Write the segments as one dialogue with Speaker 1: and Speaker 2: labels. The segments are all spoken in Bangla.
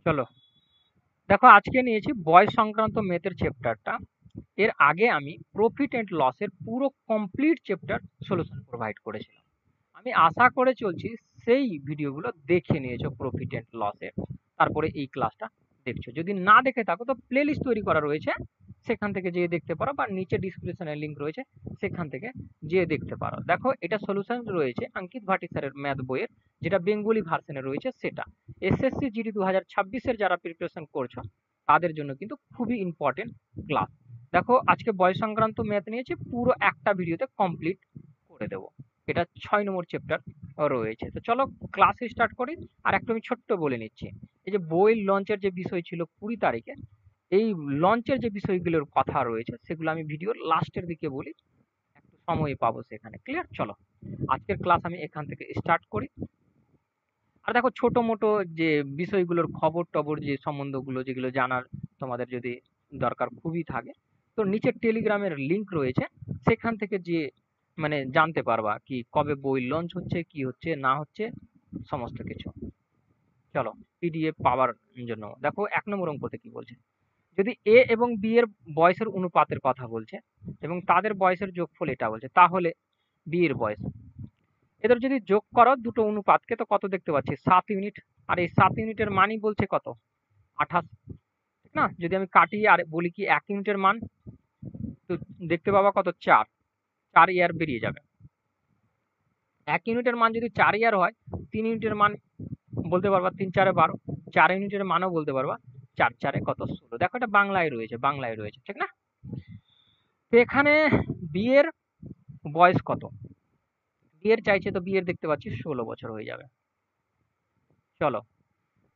Speaker 1: চলো, দেখো আজকে নিয়েছি বয়স সংক্রান্ত ম্যাথের চ্যাপ্টারটা। এর আগে আমি প্রফিট এন্ড লসের পুরো কমপ্লিট চ্যাপ্টার সলিউশন প্রোভাইড করেছিলাম। আমি আশা করে চলছি সেই ভিডিওগুলো দেখে নিয়েছো প্রফিট এন্ড লসের, তারপরে এই ক্লাসটা দেখছো। যদি না দেখে থাকো তো প্লেলিস্ট তৈরি করা রয়েছে, সেখান থেকে যেয়ে দেখতে পারো, বা নিচে ডিসক্রিপশনে লিংক রয়েছে, সেখান থেকে যেয়ে দেখতে পারো। দেখো, এটা সলিউশন রয়েছে অঙ্কিত ভাটি স্যারের ম্যাথ বইয়ের, যেটা বেঙ্গলি ভার্সনে রয়েছে সেটা। এসএসসি জিডি 2026-এর যারা প্রিপারেশন করছো তাদের জন্য কিন্তু খুবই ইম্পর্টেন্ট ক্লাস। দেখো, আজকে বয়স সংক্রান্ত ম্যাথ নিয়েছি, পুরো একটা ভিডিওতে কমপ্লিট করে দেবো। এটা 6 নম্বর চ্যাপ্টার রয়েছে। তো চলো ক্লাস স্টার্ট করি। আর একটু আমি ছোট্ট বলে নিচ্ছি, এই যে বই লঞ্চের যে বিষয় ছিল 20 তারিখে, এই লঞ্চের যে বিষয়গুলোর কথা রয়েছে সেগুলো আমি ভিডিওর লাস্টের দিকে বলি, একটু সময় পাবো সেখানে। ক্লিয়ার? চলো আজকের ক্লাস আমি এখান থেকে স্টার্ট করি। আর দেখো, ছোট মোটো যে বিষয়গুলোর খবর টবর, যে সম্বন্ধগুলো যেগুলো জানার তোমাদের যদি দরকার খুবই থাকে, তো নিচে টেলিগ্রামের লিংক রয়েছে, সেখান থেকে যে মানে জানতে পারবা কি কবে বই লঞ্চ হচ্ছে, কি হচ্ছে না হচ্ছে, সমস্ত কিছু। চলো, পিডিএফ পাওয়ার জন্য দেখো 1 নম্বর অঙ্কতে কি বলছে। যদি এ এবং বি এর বয়সের অনুপাতের কথা বলছে এবং তাদের বয়সের যোগফল এটা বলছে, তাহলে বি এর বয়স, এদের যদি যোগ করো দুটো অনুপাতকে, তো কত দেখতে পাচ্ছি? 7 ইউনিট। আর এই 7 ইউনিটের মানই বলছে কত? 28। ঠিক না? যদি আমি কাটিয়ে আর বলি কি 1 ইউনিটের মান, তো দেখতে পাবা কত? 4। 4 ইয়ার বেরিয়ে যাবে। 1 ইউনিটের মান যদি 4 ইয়ার হয়, 3 ইউনিটের মান বলতে পারবা 3 4 12। 4 ইউনিটের মানও বলতে পারবা 4 4 কত? 16। দেখো, এটা বাংলায় রয়েছে, বাংলায় রয়েছে, ঠিক না? তো এখানে বি এর বয়স কত? বি এর চাইছে, তো বি এর দেখতে পাচ্ছি 16 বছর হয়ে যাবে। চলো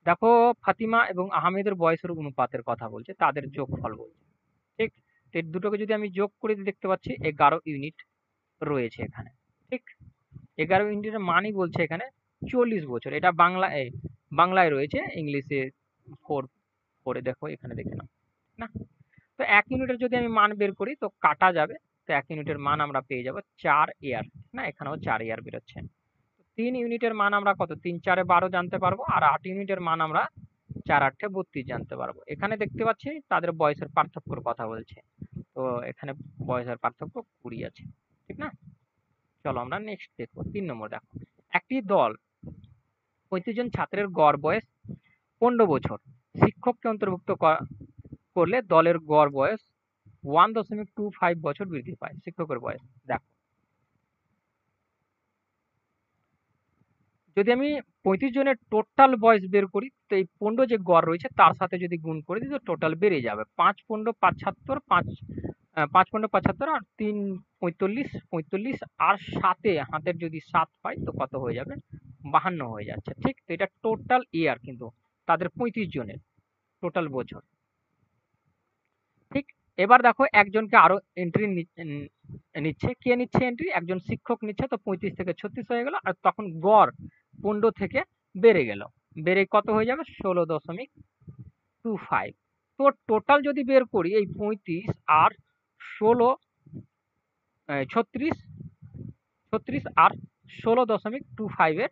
Speaker 1: দেখো, ফাতিমা এবং আহমেদের বয়সের অনুপাতের কথা বলছে, তাদের যোগফল বলছে। ঠিক, তো এই দুটোকে যদি আমি যোগ করে দিই, দেখতে পাচ্ছি 11 ইউনিট রয়েছে এখানে। ঠিক, 11 ইউনিটের মানই বলছে এখানে 40 বছর। এটা বাংলায় রয়েছে, ইংলিশে ফোর করে দেখো, এখানে দেখে নাও না। তো 1 ইউনিটের যদি আমি মান বের করি তো কাটা যাবে, তো 1 ইউনিটের মান আমরা পেয়ে যাব 4 ইয়ার। না, এখানেও 4 ইয়ার বেরোচ্ছে। 3 ইউনিটের মান আমরা কত? 3 4 12 জানতে পারবো। আর 8 ইউনিটের মান আমরা 4 8 32 জানতে পারবো। এখানে দেখতে পাচ্ছি তাদের বয়সের পার্থক্যর কথা বলছে, তো এখানে বয়সের পার্থক্য 20 আছে। ঠিক না? চলো আমরা নেক্সট দেখবো। 3 নম্বর দেখো, একটি দল 35 জন ছাত্রের গড় বয়স 15 বছর, শিক্ষককে অন্তর্ভুক্ত করলে দলের গড় বয়স 1.25 বছর বৃদ্ধি পায়। শিক্ষকের বয়স দেখো, যদি আমি 35 জনের টোটাল বয়স বের করি, তো এই 15 যে গড় রয়েছে তার সাথে যদি গুণ করে দিই, তো টোটাল বেড়ে যাবে 5 15 75। 5 5 15 75, আর 3 45 45, আর সাথে হাতের যদি 7 হয় তো কত হয়ে যাবে? 52 হয়ে যাচ্ছে। ঠিক, তো এটা টোটাল ইয়ার কিন্তু তাদের 35 জনের টোটাল বছর। ঠিক, এবার দেখো একজনকে আরো এন্ট্রি নিচ্ছে। কে নিচ্ছে এন্ট্রি? একজন শিক্ষক নিচ্ছে। তো 35 থেকে 36 হয়ে গেল, আর তখন গড় 15 থেকে বেড়ে গেল, বেড়ে কত হয়ে যাবে? 16.25। তো টোটাল যদি বের করি, এই 35 আর 16, 36, 36 আর 16.25 এর,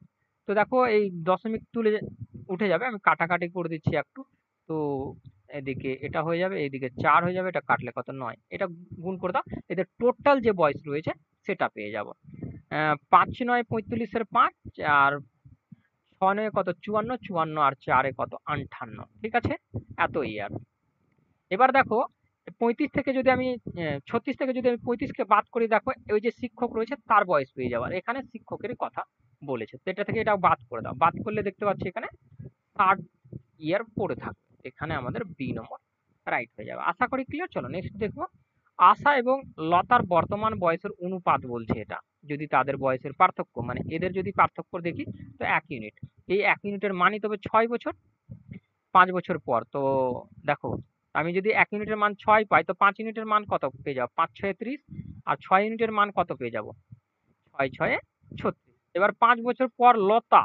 Speaker 1: তো দেখো এই দশমিক তুলে উঠে যাবে। আমি কাটাকাটি করে দিচ্ছি একটু। তো এদিকে এটা হয়ে যাবে, এইদিকে 4 হয়ে যাবে, এটা কাটলে কত? 9। এটা গুণ করে দাও, এদের টোটাল যে বয়স রয়েছে সেটা পেয়ে যাব। 5 9 45-এর 5, আর 6 9 কত? 54, 54 আর 4 কত? 58। ঠিক আছে, এত ইয়ার। এবার দেখো, 35 থেকে যদি আমি 36 থেকে যদি আমি 35-কে বাদ করি, দেখো ওই যে শিক্ষক রয়েছে তার বয়স পেয়ে যাবো। আর এখানে শিক্ষকের কথা বলেছে, তো এটা থেকে এটা বাদ করে দাও। বাদ করলে দেখতে পাচ্ছি এখানে 60 ইয়ার পড়ে থাকবে। এখানে আমাদের বি নম্বর রাইট হয়ে যাবে। আশা করি ক্লিয়ার। চলো নেক্সট দেখবো। আশা এবং লতার বর্তমান বয়সের অনুপাত বলছে এটা। যদি তাদের বয়সের পার্থক্য, মানে এদের যদি পার্থক্য দেখি, তো 1 ইউনিট। এই 1 ইউনিটের মানই তবে 6 বছর। 5 বছর পর তো দেখো, আমি যদি 1 ইউনিটের মান 6 পাই, তো 5 ইউনিটের মান কত পেয়ে যাবো? 5 6 30, আর 6 ইউনিটের মান কত পেয়ে যাবো? 6 6 36। এবার 5 বছর পর লতা,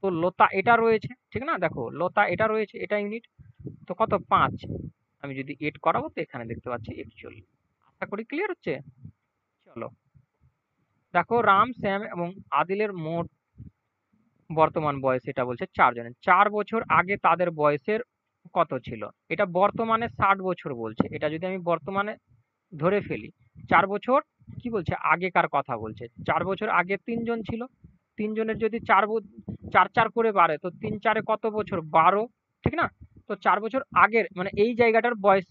Speaker 1: তো লতা এটা রয়েছে, ঠিক না? দেখো লতা এটা রয়েছে, এটা ইউনিট, তো কত? 5। আমি যদি 8 করাবো, তো এখানে দেখতে পাচ্ছি 41। আশা করি ক্লিয়ার হচ্ছে। চলো দেখো, রাম শ্যাম এবং আদিলের মোট বর্তমান বয়স এটা বলছে 4 জনের। 4 বছর আগে তাদের বয়সের কত ছিল? এটা বর্তমানে 60 বছর বলছে। এটা যদি আমি বর্তমানে ধরে ফেলি, 4 বছর কি বলছে? আগেকার কথা বলছে। 4 বছর আগে 3 জন ছিল। 3 জনের যদি 4 4 করে বাড়ে তো 3 4 এ কত বছর? 12, ঠিক না? তো 4 বছর আগের মানে এই জায়গাটার বয়স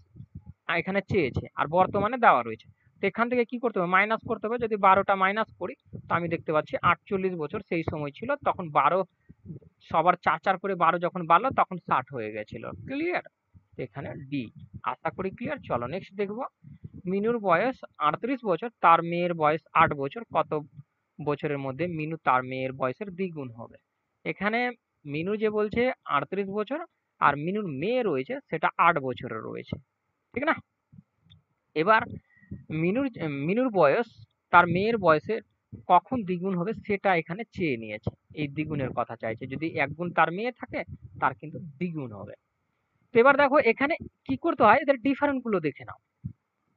Speaker 1: এখানে চেয়েছে আর বর্তমানে দেওয়া রয়েছে। তো এখান থেকে কি করতে হবে? মাইনাস করতে হবে। যদি 12টা মাইনাস করি তো আমি দেখতে পাচ্ছি 48 বছর সেই সময় ছিল। তখন 12 সবার 4 4 করে 12 যখন বাড়লো তখন 60 হয়ে গেছিল। ক্লিয়ার? এখানে ডি। আশা করি ক্লিয়ার। চলো নেক্সট দেখবো। মিনুর বয়স 38 বছর, তার মেয়ের বয়স 8 বছর। কত বছরের মধ্যে মিনু তার মেয়ের বয়সের দ্বিগুণ হবে? এখানে মিনু যে বলছে 38 বছর আর মিনুর মেয়ে রয়েছে সেটা 8 বছরের রয়েছে, ঠিক না? এবার মিনুর মিনুর বয়স তার মেয়ের বয়সের কখন দ্বিগুণ হবে সেটা এখানে চেয়ে নিয়েছে। এই দ্বিগুণের কথা চাইছে। যদি 1 গুণ তার মেয়ে থাকে তার কিন্তু দ্বিগুণ হবে। তো এবার দেখো এখানে কি করতে হয়, এদের ডিফারেন্ট গুলো দেখে নাও।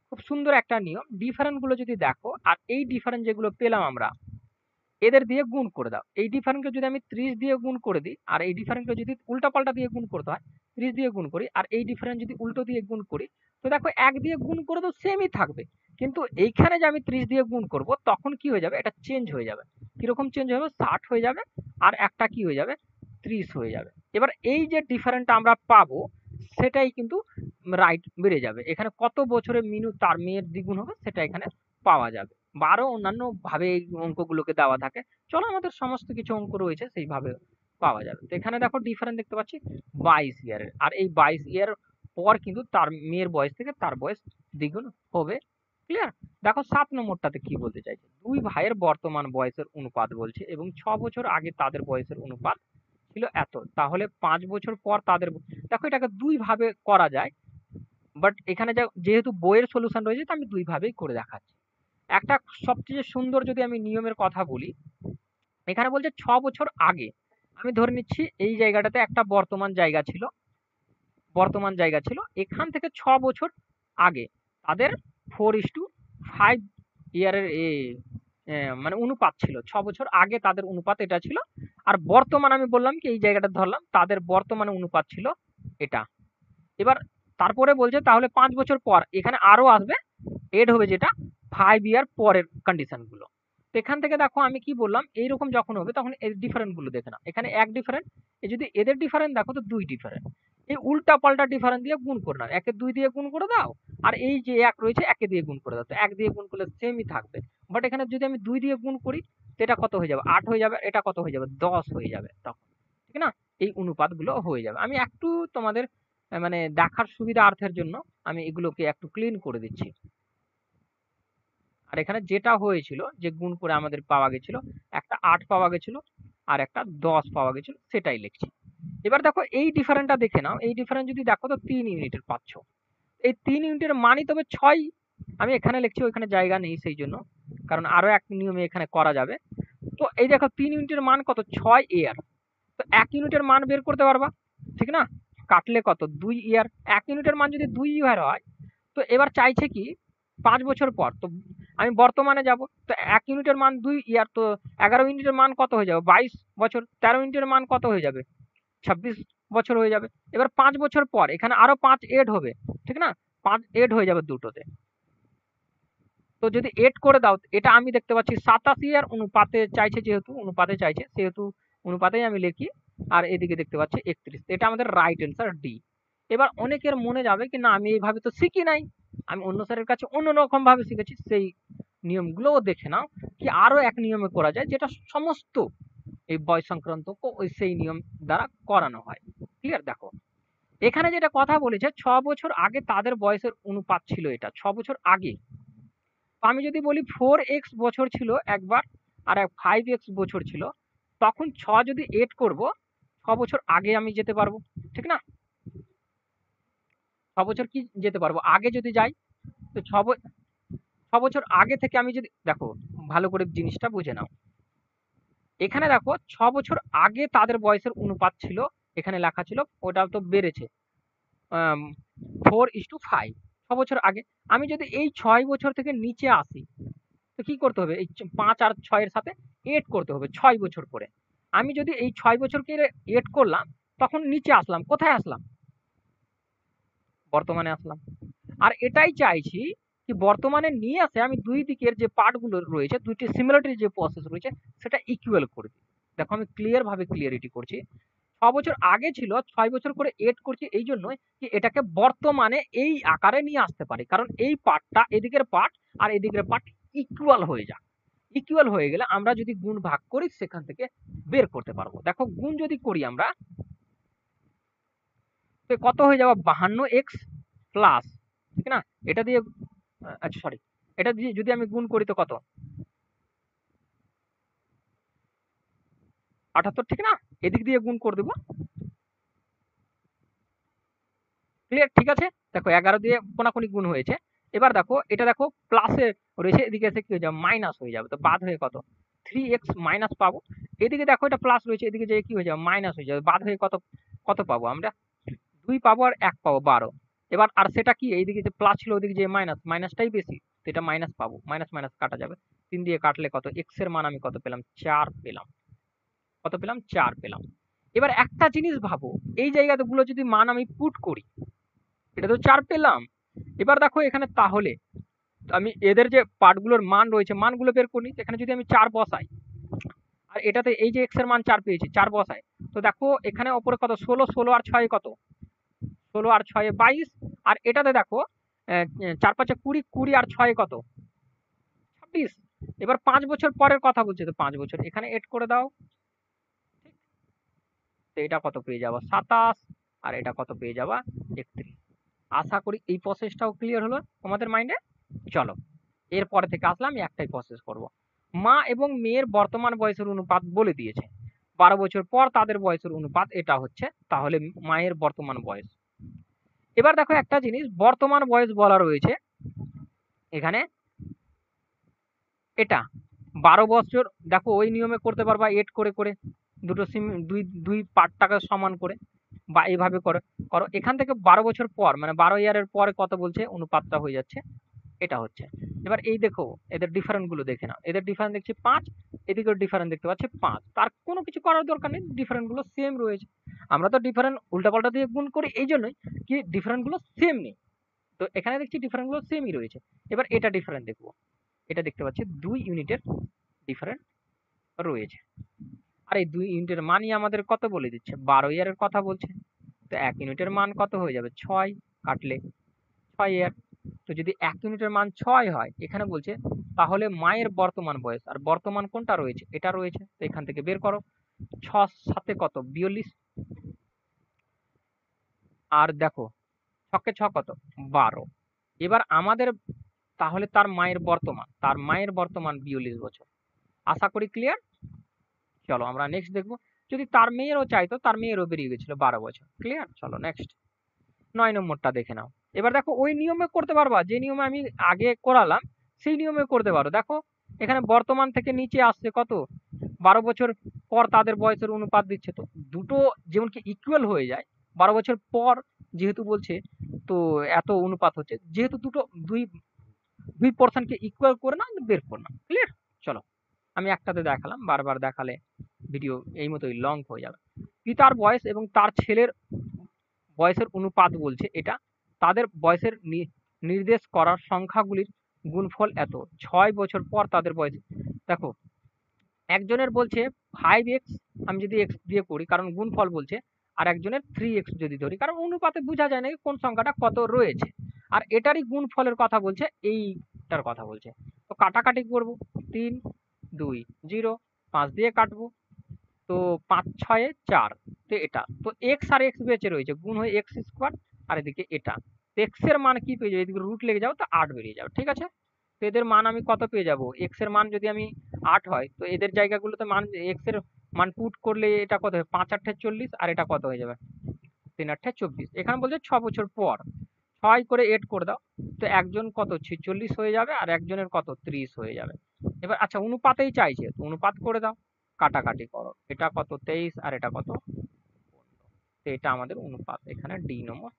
Speaker 1: খুব সুন্দর একটা নিয়ম। ডিফারেন্ট গুলো যদি দেখো আর এই ডিফারেন্ট যেগুলো পেলাম আমরা এদের দিয়ে গুণ করে দাও। এই ডিফারেন্টকে যদি আমি 30 দিয়ে গুণ করে দিই আর এই ডিফারেন্টকে যদি উল্টা পাল্টা দিয়ে গুণ করতে হয় 30 দিয়ে গুণ করি আর এই ডিফারেন্ট যদি উল্টো দিয়ে গুণ করি তো দেখো 1 দিয়ে গুণ করে তো সেমই থাকবে, কিন্তু এইখানে যে আমি 30 দিয়ে গুণ করব তখন কি হয়ে যাবে? এটা চেঞ্জ হয়ে যাবে। কিরকম চেঞ্জ হবে? 60 হয়ে যাবে আর একটা কি হয়ে যাবে? 30 হয়ে যাবে। এবার এই যে ডিফারেন্টটা আমরা পাবো সেটাই কিন্তু রাইট বেড়ে যাবে। এখানে কত বছরে মিনু তার মেয়ের দ্বিগুণ হবে সেটা এখানে পাওয়া যাবে। বা আরো অন্যান্য ভাবে এই অঙ্কগুলোকে দেওয়া থাকে। চলো আমাদের সমস্ত কিছু অঙ্ক রয়েছে সেইভাবে পাওয়া যাবে। তো এখানে দেখো ডিফারেন্ট দেখতে পাচ্ছি 22 ইয়ারের। আর এই 22 ইয়ার পর কিন্তু তার মেয়ের বয়স থেকে তার বয়স দ্বিগুণ হবে। ক্লিয়ার? দেখো 7 নম্বরটাতে কি বলতে চাইছে? দুই ভাইয়ের বর্তমান বয়সের অনুপাত বলছে এবং 6 বছর আগে তাদের বয়সের অনুপাত ছিল এত। তাহলে 5 বছর পর তাদের দেখো এটাকে দুই ভাবে করা যায়। বাট এখানে যেহেতু বইয়ের সলিউশন রয়েছে তো আমি দুই ভাবেই করে দেখাচ্ছি। একটা সবচেয়ে সুন্দর যদি আমি নিয়মের কথা বলি, এখানে বলছে 6 বছর আগে। আমি ধরে নিচ্ছি এই জায়গাটাতে একটা বর্তমান জায়গা ছিল। এখান থেকে 6 বছর আগে তাদের 4:5 ইয়ারের মানে অনুপাত ছিল। 6 বছর আগে তাদের অনুপাত এটা ছিল। আর বর্তমান আমি বললাম কি এই জায়গাটা ধরলাম তাদের বর্তমানে অনুপাত ছিল এটা। এবার তারপরে বলছে তাহলে 5 বছর পর এখানে আরো আসবে, এড হবে যেটা 5 ইয়ার পরের কন্ডিশন গুলো। তো এখান থেকে দেখো আমি কি বললাম, এইরকম যখন হবে তখন এর ডিফারেন্ট গুলো দেখে নাও। এখানে এক ডিফারেন্ট, যদি এদের ডিফারেন্ট দেখো তো দুই ডিফারেন্ট। এই উল্টা পাল্টা ডিফারেন্ট দিয়ে গুণ করে নাও। একে 2 দিয়ে গুণ করে দাও আর এই যে 1 রয়েছে একে দিয়ে গুণ করে দাও। তো 1 দিয়ে গুণ করলে সেমই থাকবে। বাট এখানে যদি আমি 2 দিয়ে গুণ করি তো এটা কত হয়ে যাবে? 8 হয়ে যাবে। এটা কত হয়ে যাবে? 10 হয়ে যাবে তখন, ঠিক না? এই অনুপাত গুলো হয়ে যাবে। আমি একটু তোমাদের মানে দেখার সুবিধার্থের জন্য আমি এগুলোকে একটু ক্লিন করে দিচ্ছি। আর এখানে যেটা হয়েছিল যে গুণ করে আমাদের পাওয়া গেছিল, একটা 8 পাওয়া গেছিল আর একটা 10 পাওয়া গেছিল, সেটাই লিখছি। এবার দেখো এই ডিফারেন্টটা দেখে নাও। এই ডিফারেন্ট যদি দেখো তো 3 ইউনিটের পাচ্ছ। এই 3 ইউনিটের মানই তবে 6। আমি এখানে লিখছি, ওইখানে জায়গা নেই সেই জন্য, কারণ আরো এক নিয়মে এখানে করা যাবে। তো এই দেখো 3 ইউনিটের মান কত? 6 ইয়ার। তো 1 ইউনিটের মান বের করতে পারবা, ঠিক না? কাটলে কত? 2 ইয়ার। 1 ইউনিটের মান যদি 2 ইয়ার হয় তো এবার চাইছে কি 5 বছর পর। তো আমি বর্তমানে যাব। তো 1 ইউনিটের মান 2 ইয়ার, তো 11 ইউনিটের মান কত হয়ে যাবে? 22 বছর। 13 ইউনিটের মান কত হয়ে যাবে? 26 বছর হয়ে যাবে। এবার 5 বছর পর এখানে আরো 5 এড হবে, ঠিক না? 5 এড হয়ে যাবে দুটোতে। তো যদি এড করে দাও এটা আমি দেখতে পাচ্ছি 27 ইয়ার অনুপাতে চাইছে, যেহেতু অনুপাতে চাইছে সেহেতু অনুপাতেই আমি লিখি। আর এদিকে দেখতে পাচ্ছি 31। এটা আমাদের রাইট অ্যান্সার ডি। এবার অনেকের মনে যাবে কি না আমি এইভাবে তো শিখি নাই, আমি অন্য স্যারের কাছে অন্য রকম ভাবে শিখেছি। সেই নিয়মগুলোও দেখে নাও কি আরো এক নিয়মে করা যায়, যেটা সমস্ত এই বয়স সংক্রান্ত ওই সেই নিয়ম দ্বারা করানো হয়। ক্লিয়ার? দেখো এখানে যেটা কথা বলেছে 6 বছর আগে তাদের বয়সের অনুপাত ছিল, এটা 6 বছর আগে। তো আমি যদি বলি 4x বছর ছিল একবার আর 5x বছর ছিল, তখন 6 যদি এড করব 6 বছর আগে আমি যেতে পারবো, ঠিক না? 6 বছর কি যেতে পারবো আগে যদি যাই। তো 6 বছর আগে থেকে আমি যদি দেখো ভালো করে জিনিসটা বুঝে নাও। এখানে দেখো 6 বছর আগে তাদের বয়সের অনুপাত ছিল, এখানে লেখা ছিল, ওটা তো বেড়েছে 4:5। 6 বছর আগে আমি যদি এই 6 বছর থেকে নিচে আসি তো কি করতে হবে? এই 5 আর 6 এর সাথে এড করতে হবে 6 বছর করে। আমি যদি এই 6 বছরকে এড করলাম, তখন নিচে আসলাম, কোথায় আসলাম? বর্তমানে আসলাম। আর এটাই চাইছি কি বর্তমানে নিয়ে আসে আমি দুই দিকের যে পার্টগুলো রয়েছে, দুইটি সিমিলারিটি যে প্রসেস রয়েছে সেটা ইকুয়াল করে দিই। দেখো আমি ক্লিয়ার ক্লিয়ারিটি করছি। 6 বছর আগে ছিল, 6 বছর করে এড করছি এই জন্যই কি এটাকে বর্তমানে এই আকারে নিয়ে আসতে পারি, কারণ এই পার্টটা এদিকের পার্ট আর এদিকের পার্ট ইকুয়াল হয়ে যায়। ইকুয়াল হয়ে গেলে আমরা যদি গুণ ভাগ করি সেখান থেকে বের করতে পারবো। দেখো গুণ যদি করি আমরা, তো কত হয়ে যাবে? 52x প্লাস, ঠিক না? এটা দিয়ে আচ্ছা সরি, এটা দিয়ে যদি আমি গুণ করি তো কত? 78, ঠিক না? এদিক দিয়ে গুণ করে দেবো। ক্লিয়ার? ঠিক আছে। দেখো 11 দিয়ে কোনাকুনি গুণ হয়েছে। এবার দেখো এটা দেখো প্লাসে রয়েছে, এদিকে এসে কি হয়ে যাবে? মাইনাস হয়ে যাবে। তো বাদ হয়ে কত? 3x মাইনাস পাবো। এদিকে দেখো এটা প্লাস রয়েছে, এদিকে যে কি হয়ে যাবে? মাইনাস হয়ে যাবে। বাদ হয়ে কত কত পাবো আমরা? 2 পাবো আর 1 পাবো, 12। এবার আর সেটা কি এইদিকে যে প্লাস ছিল ওদিকে যে মাইনাস, মাইনাসটাই বেশি, তো এটা মাইনাস পাবো। মাইনাস মাইনাস কাটা যাবে। 3 দিয়ে কাটলে কত? x এর মান আমি কত পেলাম? 4 পেলাম। কত পেলাম? 4 পেলাম। এবার একটা জিনিস ভাবো, এই জায়গাগুলো যদি মান আমি পুট করি, এটা তো 4 পেলাম। এবার দেখো এখানে তাহলে আমি এদের যে পার্টগুলোর মান রয়েছে মানগুলো বের করি। এখানে যদি আমি 4 বসাই, আর এটাতে এই যে x এর মান 4 পেয়েছি, 4 বসাই, তো দেখো এখানে ওপরে কত? 16, 16 আর 6 কত? 16 আর 6 22। আর এটাতে দেখো 4 5 20, 20 আর 6 কত? 26। এবার 5 বছর পরের কথা বলছে, তো 5 বছর এখানে এড করে দাও। তো এটা কত পেয়ে যাবা? 27। আর এটা কত পেয়ে যাবা? 31। আশা করি এই প্রসেসটাও ক্লিয়ার হলো তোমাদের মাইন্ডে। চলো এরপরে থেকে আসলে আমি একটাই প্রসেস করব। মা এবং মেয়ের বর্তমান বয়সের অনুপাত বলে দিয়েছে, 12 বছর পর তাদের বয়সের অনুপাত এটা হচ্ছে, তাহলে মায়ের বর্তমান বয়স। এবার দেখো একটা জিনিস, বর্তমান বয়স বলা রয়েছে এখানে, এটা 12 বছর। দেখো ওই নিয়মে করতে পারবা, এড করে করে দুটো সিম, দুই দুই পার্টটাকে সমান করে, বা এইভাবে করো করো। এখান থেকে 12 বছর পর মানে 12 ইয়ারের পরে কত বলছে অনুপাতটা হয়ে যাচ্ছে, এটা হচ্ছে। এবার এই দেখো এদের ডিফারেন্ট গুলো দেখে নাও, এদের ডিফারেন্ট দেখছি 5, এদিকেও ডিফারেন্ট দেখতে পাচ্ছি 5। তার কোনো কিছু করার দরকার নেই, ডিফারেন্ট গুলো সেম রয়েছে। আমরা তো ডিফারেন্ট উল্টাপাল্টা দিয়ে গুণ করি, এই জন্যই কি ডিফারেন্ট গুলো সেম নেই। তো এখানে দেখছি ডিফারেন্ট গুলো সেমই রয়েছে। এবার এটা ডিফারেন্ট দেখবো, এটা দেখতে পাচ্ছি 2 ইউনিটের ডিফারেন্ট রয়েছে। আর এই 2 ইউনিটের মানই আমাদের কত বলে দিচ্ছে? 12 ইয়ারের কথা বলছে। তো 1 ইউনিটের মান কত হয়ে যাবে? 6, কাটলে 6 ইয়ার। তো যদি 1 ইউনিটের মান 6 হয়, এখানে বলছে তাহলে মায়ের বর্তমান বয়স, আর বর্তমান কোনটা রয়েছে? এটা রয়েছে। তো এখান থেকে বের করো। 6 সাথে কত? 42। আর দেখো 6 কে 6 কত? 12। এবার আমাদের তাহলে তার মায়ের বর্তমান 42 বছর। আশা করি ক্লিয়ার। চলো আমরা নেক্সট দেখবো। যদি তার মেয়েরও চাইতো, তার মেয়েরও বেরিয়ে গেছিল 12 বছর। ক্লিয়ার? চলো নেক্সট 9 নম্বরটা দেখে নাও। এবার দেখো ওই নিয়মে করতে পারবা, যে নিয়মে আমি আগে করালাম সেই নিয়মে করতে পারো। দেখো এখানে বর্তমান থেকে নিচে আসছে কত? 12 বছর পর তাদের বয়সের অনুপাত দিচ্ছে। তো দুটো যেমন কি ইকুয়াল হয়ে যায়, 12 বছর পর যেহেতু বলছে, তো এত অনুপাত হচ্ছে, যেহেতু দুটো দুই দুই পার্সেন্টকে ইকুয়াল করে না বের করলাম। ক্লিয়ার? চলো আমি একটাতে দেখালাম, বারবার দেখালে ভিডিও এই মতোই লং হয়ে যাবে। পিতার বয়স এবং তার ছেলের বয়সের অনুপাত বলছে এটা, তাদের বয়সের নির্দেশ করার সংখ্যাগুলির গুণফল এত, 6 বছর পর তাদের বয়স। দেখো একজনের বলছে 5x, আমি যদি x দিয়ে করি কারণ গুণফল বলছে, আর একজনের 3x যদি ধরি কারণ অনুপাতে বোঝা যায় না কোন সংখ্যাটা কত রয়েছে। আর এটারই গুণফলের কথা বলছে, এইটার কথা বলছে। তো কাটাকাটি করব, 3 2 0, 5 দিয়ে কাটবো, তো 5 6 4। তো এটা তো x আর x বেঁচে রয়েছে, গুণ হয়ে x স্কোয়ার। আর এদিকে এটা, তো x এর মান কি পেয়ে যাবে? এদিকে রুট লেগে যাবে, তো 8 বেরিয়ে যাবে। ঠিক আছে? তো এদের মান আমি কত পেয়ে যাব? x এর মান যদি আমি 8 হয়, তো এদের জায়গাগুলোতে মান x এর মান পুট করলে এটা কত হবে? 5 8 40, আর এটা কত হয়ে যাবে? 3 8 24। এখানে বলছে 6 বছর পর 6 করে এড করে দাও। তো একজন কত? 46 হয়ে যাবে, আর একজনের কত? 30 হয়ে যাবে। এবার আচ্ছা অনুপাতেই চাইছে, তো অনুপাত করে দাও, কাটাকাটি করো। এটা কত? 23, আর এটা কত? 15। তো এটা আমাদের অনুপাত, এখানে ডি নম্বর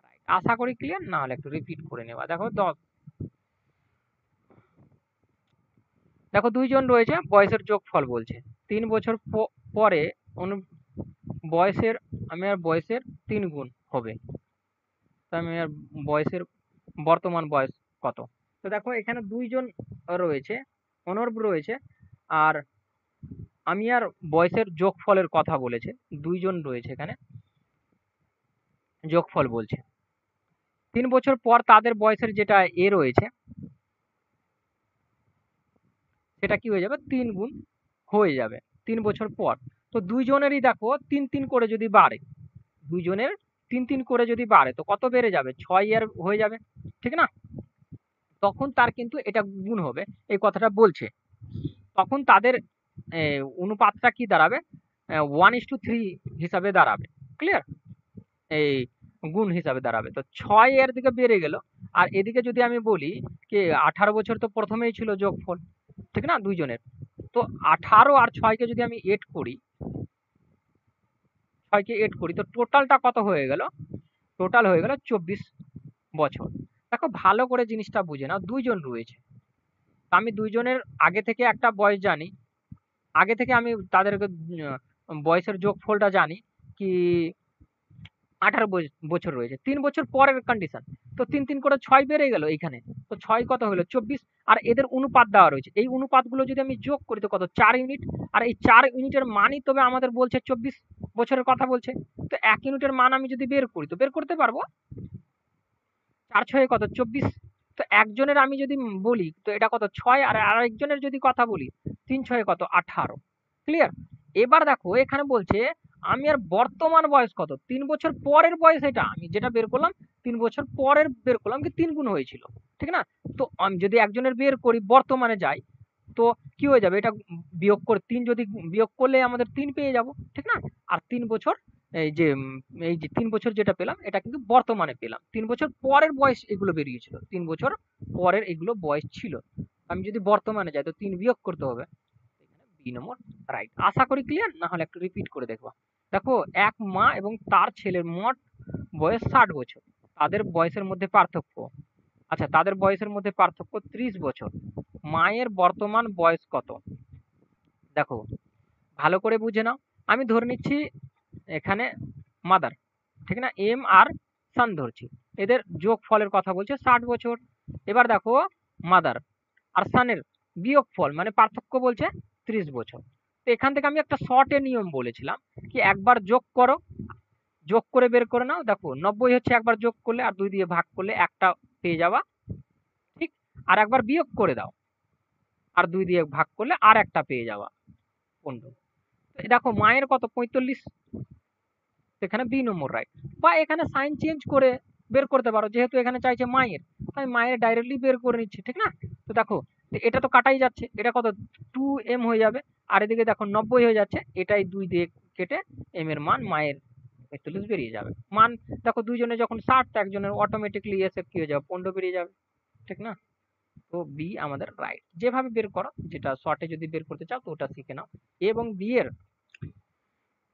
Speaker 1: রাইট। আশা করি ক্লিয়ার, না হলে একটু রিপিট করে নেবা। দেখো 10, দেখো দুইজন রয়েছে, বয়সের যোগফল বলছে। 3 বছর পরে বয়সের আমি আর বয়সের 3 গুণ হবে। তো আমি আর বয়সের বর্তমান বয়স কত। তো দেখো এখানে 2 জন রয়েছে, অনর্ব রয়েছে, আর আমি আর বয়সের যোগফলের কথা বলেছে। 2 জন রয়েছে এখানে, যোগফল বলছে। 3 বছর পর তাদের বয়সের যেটা রয়েছে সেটা কি হয়ে যাবে, 3 গুণ হয়ে যাবে 3 বছর পর। তো 2 জনেরই দেখো 3 করে যদি বাড়ে, 2 জনের 3 করে যদি বাড়ে তো কত বেড়ে যাবে, 6 ইয়ার হয়ে যাবে, ঠিক না? তখন তার কিন্তু এটা গুণ হবে, এই কথাটা বলছে। তখন তাদের অনুপাতটা কি দাঁড়াবে, 1:3 হিসাবে দাঁড়াবে। ক্লিয়ার? এই গুণ হিসাবে দাঁড়াবে। তো 6 এর দিকে বেড়ে গেল, আর এদিকে যদি আমি বলি কি 18 বছর তো প্রথমেই ছিল যোগফল, ঠিক না, 2 জনের। তো 18 আর 6 কে যদি আমি এড করি, 6 কে এড করি, তো টোটালটা কত হয়ে গেল, টোটাল হয়ে গেল 24 বছর। দেখো ভালো করে জিনিসটা বুঝে নাও, 2 জন রয়েছে, আমি 2 জনের আগে থেকে একটা বয়স জানি, আগে থেকে আমি তাদেরকে বয়সের যোগফলটা জানি কি 18 বছর রয়েছে। 3 বছর পরের কন্ডিশন, তো 3 করে 6 বেড়ে গেল এইখানে। তো 6 কত হলো 24, আর এদের অনুপাত দেওয়া রয়েছে, এই অনুপাতগুলো যদি আমি যোগ করি তো কত 4 ইউনিট, আর এই 4 ইউনিটের মানই তবে আমাদের বলছে 24 বছরের কথা বলছে। তো 1 ইউনিটের মান আমি যদি বের করি তো বের করতে পারবো, 4 6 কত 24। তো একজনের আমি যদি বলি তো এটা কত 6, আর আরেকজনের যদি কথা বলি 3 6 কত 18। ক্লিয়ার? এবার দেখো এখানে বলছে আমি আর বর্তমান বয়স কত, 3 বছর পরের বয়স, এটা আমি যেটা বের করলাম 3 বছর পরের বের করলাম কি 3 গুণ হয়েছিল, ঠিক না? তো আমি যদি একজনের বের করি বর্তমানে যাই তো কি হয়ে যাবে, এটা বিয়োগ করে 3 যদি বিয়োগ করলে আমাদের 3 পেয়ে যাব, ঠিক না? আর 3 বছর এই যে 3 বছর যেটা পেলাম এটা কিন্তু বর্তমানে পেলাম, 3 বছর পরের বয়স এগুলো বেরিয়েছিল, 3 বছর পরের এগুলো বয়স ছিল। আমি যদি বর্তমানে যাই তো 3 বিয়োগ করতে হবে, বি নম্বর রাইট। আশা করি ক্লিয়ার, না হলে একটু রিপিট করে দেখবো। দেখো এক মা এবং তার ছেলের মোট বয়স 60 বছর, তাদের বয়সের মধ্যে পার্থক্য, আচ্ছা তাদের বয়সের মধ্যে পার্থক্য 30 বছর। মায়ের বর্তমান বয়স কত? দেখো ভালো করে বুঝে নাও, আমি ধরে নিচ্ছি এখানে মাদার, ঠিক না, এম আর সান ধরছি, এদের যোগ ফলের কথা বলছে 60 বছর। এবার দেখো মাদার আর সানের বিয়োগ ফল মানে পার্থক্য বলছে 30 বছর। তো এখান থেকে আমি একটা শর্টের নিয়ম বলেছিলাম কি একবার যোগ করো, যোগ করে বের করে নাও। দেখো 90 হচ্ছে একবার যোগ করলে, আর 2 দিয়ে ভাগ করলে একটা পেয়ে যাবা, ঠিক? আর একবার বিয়োগ করে দাও, আর 2 দিয়ে ভাগ করলে আর একটা পেয়ে যাবা 15। দেখো মায়ের কত 45, এখানে বি নম্বর রাইট। বা এখানে সাইন চেঞ্জ করে বের করতে পারো, যেহেতু এখানে চাইছে মায়ের, আমি মায়ের ডাইরেক্টলি বের করে নিচ্ছি, ঠিক না? তো দেখো এটা তো কাটাই যাচ্ছে, এটা কত 2m হয়ে যাবে, আর এদিকে দেখো 90 হয়ে যাচ্ছে, এটাই 2 দিয়ে কেটে m এর মান মায়ের 45 বেরিয়ে যাবে। মান দেখো দুইজনে যখন 60, তো একজনের অটোমেটিকলি এসে কি হয়ে যাবে 15 বেরিয়ে যাবে, ঠিক না? তো বি আমাদের রাইট। যেভাবে বের করো, যেটা শর্টে যদি বের করতে চাও তো ওটা শিখে নাও। এবং বি এর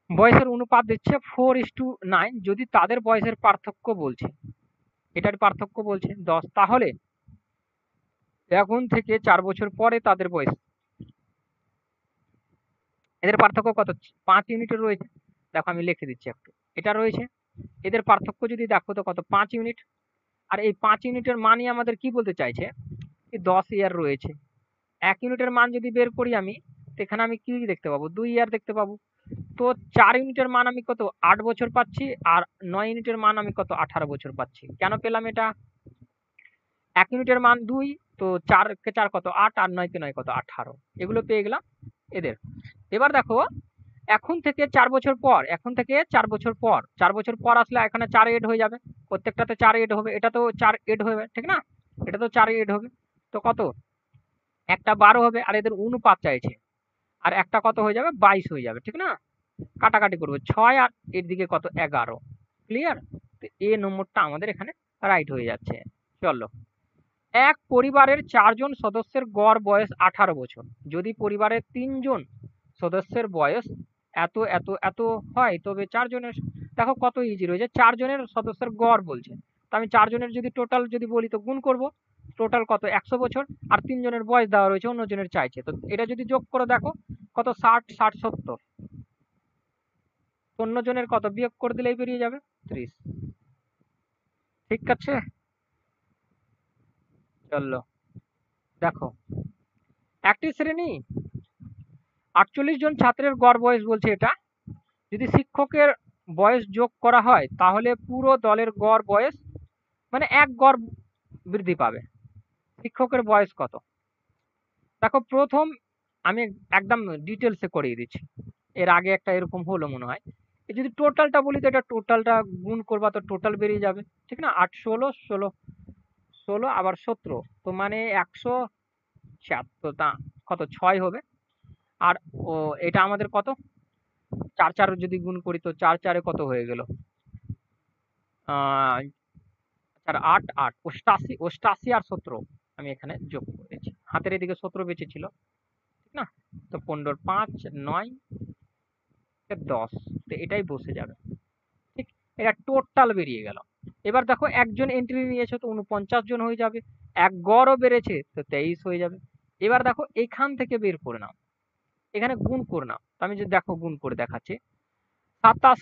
Speaker 1: বয়সের অনুপাত দিচ্ছে 4:9, যদি তাদের বয়সের পার্থক্য বলছে, এটার পার্থক্য বলছে 10, তাহলে এখন থেকে 4 বছর পরে তাদের বয়স, এদের পার্থক্য কত 5 ইউনিটের রয়েছে। দেখো আমি লিখে দিচ্ছি একটু, এটা রয়েছে, এদের পার্থক্য যদি দেখো তো কত 5 ইউনিট, আর এই 5 ইউনিটের মানই আমাদের কি বলতে চাইছে, 10 ইয়ার রয়েছে। 1 ইউনিটের মান যদি বের করি আমি, এখানে আমি কি দেখতে পাবো 2 ইয়ার দেখতে পাবো। তো 4 ইউনিটের মান আমি কত 8 বছর পাচ্ছি, আর 9 ইউনিটের মান আমি কত 18 বছর পাচ্ছি। কেন পেলাম এটা, 1 ইউনিটের মান 2, তো 4 কে 4 কত 8, আর 9 কে 9 কত 18, এগুলো পেয়ে গেলাম এদের। এবার দেখো এখন থেকে 4 বছর পর, এখন থেকে 4 বছর পর, 4 বছর পর আসলে এখানে 4 এড হয়ে যাবে, প্রত্যেকটাতে 4 এড হবে, এটা তো 4 এড হবে, ঠিক না? এটা তো 4 এড হবে, তো কত একটা 12 হবে, আর এদের অনুপাত চাইছে, আর একটা কত হয়ে যাবে 22 হয়ে যাবে, ঠিক না? কাটাকাটি করবো 6, আর এর দিকে কত 11। ক্লিয়ার? তো এ নম্বরটা আমাদের এখানে রাইট হয়ে যাচ্ছে। চলো, এক পরিবারের 4 জন সদস্যের গড় বয়স 18 বছর, যদি পরিবারের 3 জন সদস্যের বয়স এত এত এত হয় তবে 4 জনের, দেখো কত ইজি রয়েছে, 4 জনের সদস্যের গড় বলছে, তো আমি 4 জনের যদি টোটাল যদি বলি তো গুণ করব, টোটাল কত 100 বছর, আর 3 জনের বয়স দেওয়া রয়েছে, অন্য জনের চাইছে, তো এটা যদি যোগ করে দেখো কত 60 60 70, 54 জনের কত বিয়োগ করে দিলেই বেরিয়ে যাবে 30। ঠিক আছে, চলো দেখো একটি শ্রেণী 48 জন ছাত্রের গড় বয়স বলছে এটা। যদি শিক্ষকের বয়স যোগ করা হয় তাহলে পুরো দলের গড় বয়স মানে এক গড় বৃদ্ধি পাবে। শিক্ষকের বয়স কত? দেখো প্রথম আমি একদম ডিটেলসে করিয়ে দিচ্ছি। এর আগে একটা এরকম হলো মনে হয়। যদি টোটালটা বলি তো এটা টোটালটা গুণ করবা তো টোটাল বেরিয়ে যাবে, ঠিক না? 8 16 16 16 আবার 17, তো মানে 176, তা কত 6 হবে। আর ও এটা আমাদের কত 4 4 যদি গুণ করি তো 4 4 কত হয়ে গেল, 4 8 8 88 88 আর 17 আমি এখানে যোগ করেছি, হাতের এদিকে 17 বেঁচে ছিল, ঠিক না? তো 15 5 9 10, তো এটাই বসে যাবে। ঠিক, এটা টোটাল বেরিয়ে গেল। এবার দেখো একজন এন্ট্রি নিয়েছে তো 49 জন হয়ে যাবে, এক গড়ও বেড়েছে তো 23 হয়ে যাবে। এবার দেখো এখান থেকে বের করে নাও, এখানে গুণ করে নাও। তো আমি যদি দেখো গুণ করে দেখাচ্ছি, 27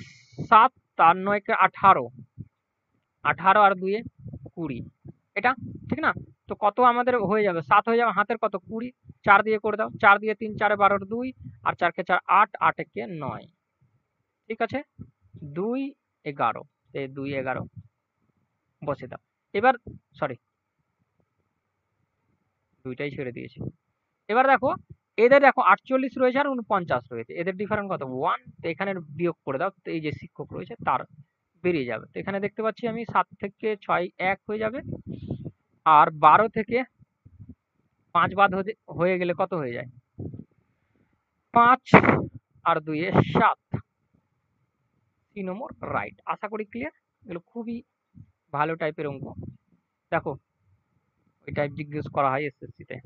Speaker 1: 7 আর 9 কে 18, 18 আর 2 এ 20, এটা ঠিক না? তো কত আমাদের হয়ে যাবে 7 হয়ে যাবে, হাতের কত 20, 4 দিয়ে করে দাও, 4 দিয়ে 3 4 12 2 আর 4 কে 4 8 8 কে 9, ঠিক আছে? 2 11, এই 2 11 বসে দাও। এবার সরি, দুইটাই ছেড়ে দিয়েছি। এবার দেখো এদের দেখো 48 রয়েছে আর 49 রয়েছে, এদের ডিফারেন্স কত 1, তো এখানে বিয়োগ করে দাও, তো এই যে শিক্ষক রয়েছে তার বেরিয়ে যাবে। তো এখানে দেখতে পাচ্ছি আমি 7 থেকে 6 1 হয়ে যাবে, আর 12 থেকে 5 বাদ হয়ে গেলে কত হয়ে যায় 5 আর 2 এ 7, 3 নম্বর রাইট। আশা করি ক্লিয়ার। এগুলো খুবই ভালো টাইপের অঙ্ক। দেখো ওই টাইপ জিজ্ঞেস করা হয় এসএসসি তে,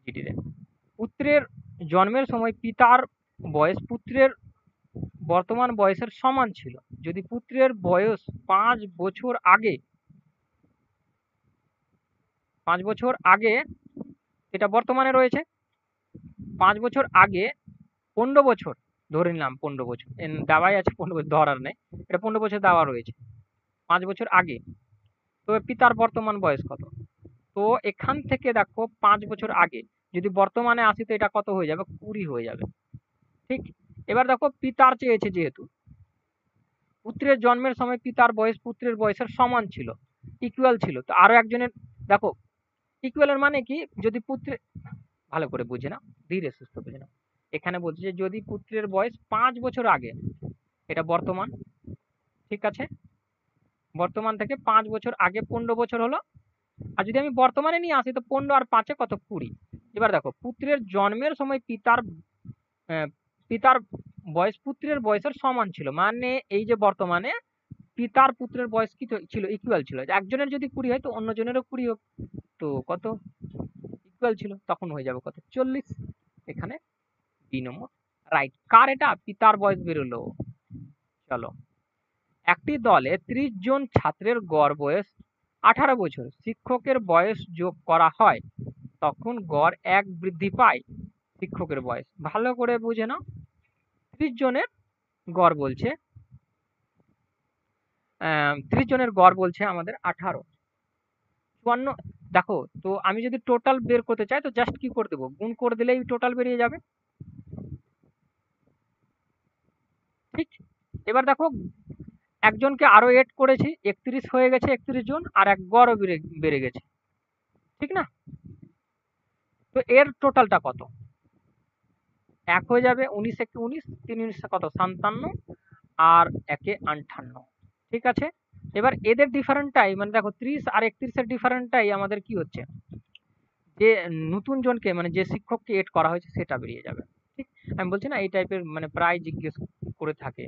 Speaker 1: জিডি তে। পুত্রের জন্মের সময় পিতার বয়স পুত্রের বর্তমান বয়সের সমান ছিল যদি পুত্রের বয়স 5 বছর আগে, 5 বছর আগে এটা বর্তমানে রয়েছে, 5 বছর আগে 15 বছর ধরে নিলাম, 15 বছর দেওয়াই আছে, 15 বছর ধরার নেই, এটা 15 বছর দেওয়া রয়েছে 5 বছর আগে। তো পিতার বর্তমান বয়স কত? তো এখান থেকে দেখো 5 বছর আগে যদি বর্তমানে আসি তো এটা কত হয়ে যাবে 20 হয়ে যাবে। ঠিক, এবার দেখো পিতার চেয়েছে, যেহেতু পুত্রের জন্মের সময় পিতার বয়স পুত্রের বয়সের সমান ছিল, ইকুয়াল ছিল, তো আরো একজনের দেখো ইকুয়ালের মানে কি, যদি পুত্রের ভালো করে বুঝে নাও, ধীরে সুস্থ বুঝে নাও। এখানে বলছে যে যদি পুত্রের বয়স 5 বছর আগে, এটা বর্তমান, ঠিক আছে? বর্তমান থেকে 5 বছর আগে 15 বছর হলো, আর যদি আমি বর্তমানে নিয়ে আসি তো 15 আর 5 কত 20। এবার দেখো পুত্রের জন্মের সময় আহ, পিতার বয়স পুত্রের বয়সের সমান ছিল, মানে এই যে বর্তমানে পিতার পুত্রের বয়স কি ছিল ইকুয়াল ছিল, একজনের যদি 20 হয় তো অন্যজনেরও 20 হোক, তো কত ইকুয়াল ছিল, তখন হয়ে যাবে কত 40। এখানে বি নম্বর রাইট। কার এটা? পিতার বয়স বেরোলো। চলো, একটি দলে 30 জন ছাত্রের গড় বয়স 18 বছর, শিক্ষকের বয়স যোগ করা হয় তখন গড় 1 বৃদ্ধি পায় শিক্ষকের বয়স। ভালো করে বুঝে নাও, 30 জনের গড় বলছে, 30 জনের গড় বলছে আমাদের 18, 54। দেখো তো আমি যদি টোটাল বের করতে চাই তো জাস্ট কি করে দেবো, গুণ করে দিলেই টোটাল বেরিয়ে যাবে। ঠিক, এবার দেখো একজনকে আরো এড করেছি, 31 হয়ে গেছে, 31 জন, আর এক গড়ও বেড়ে গেছে, ঠিক না? তো এর টোটালটা কত, 1 হয়ে যাবে, 19 একে 19, 3 19 কত 57, আর 1 এ 58, ঠিক আছে? এবার এদের ডিফারেন্টটাই মানে দেখো 30 আর 31 এর ডিফারেন্টটাই আমাদের কি হচ্ছে, যে নতুন জনকে মানে যে শিক্ষককে এড করা হয়েছে সেটা বেরিয়ে যাবে। ঠিক, আমি বলছি না এই টাইপের মানে প্রায় জিজ্ঞেস করে থাকে।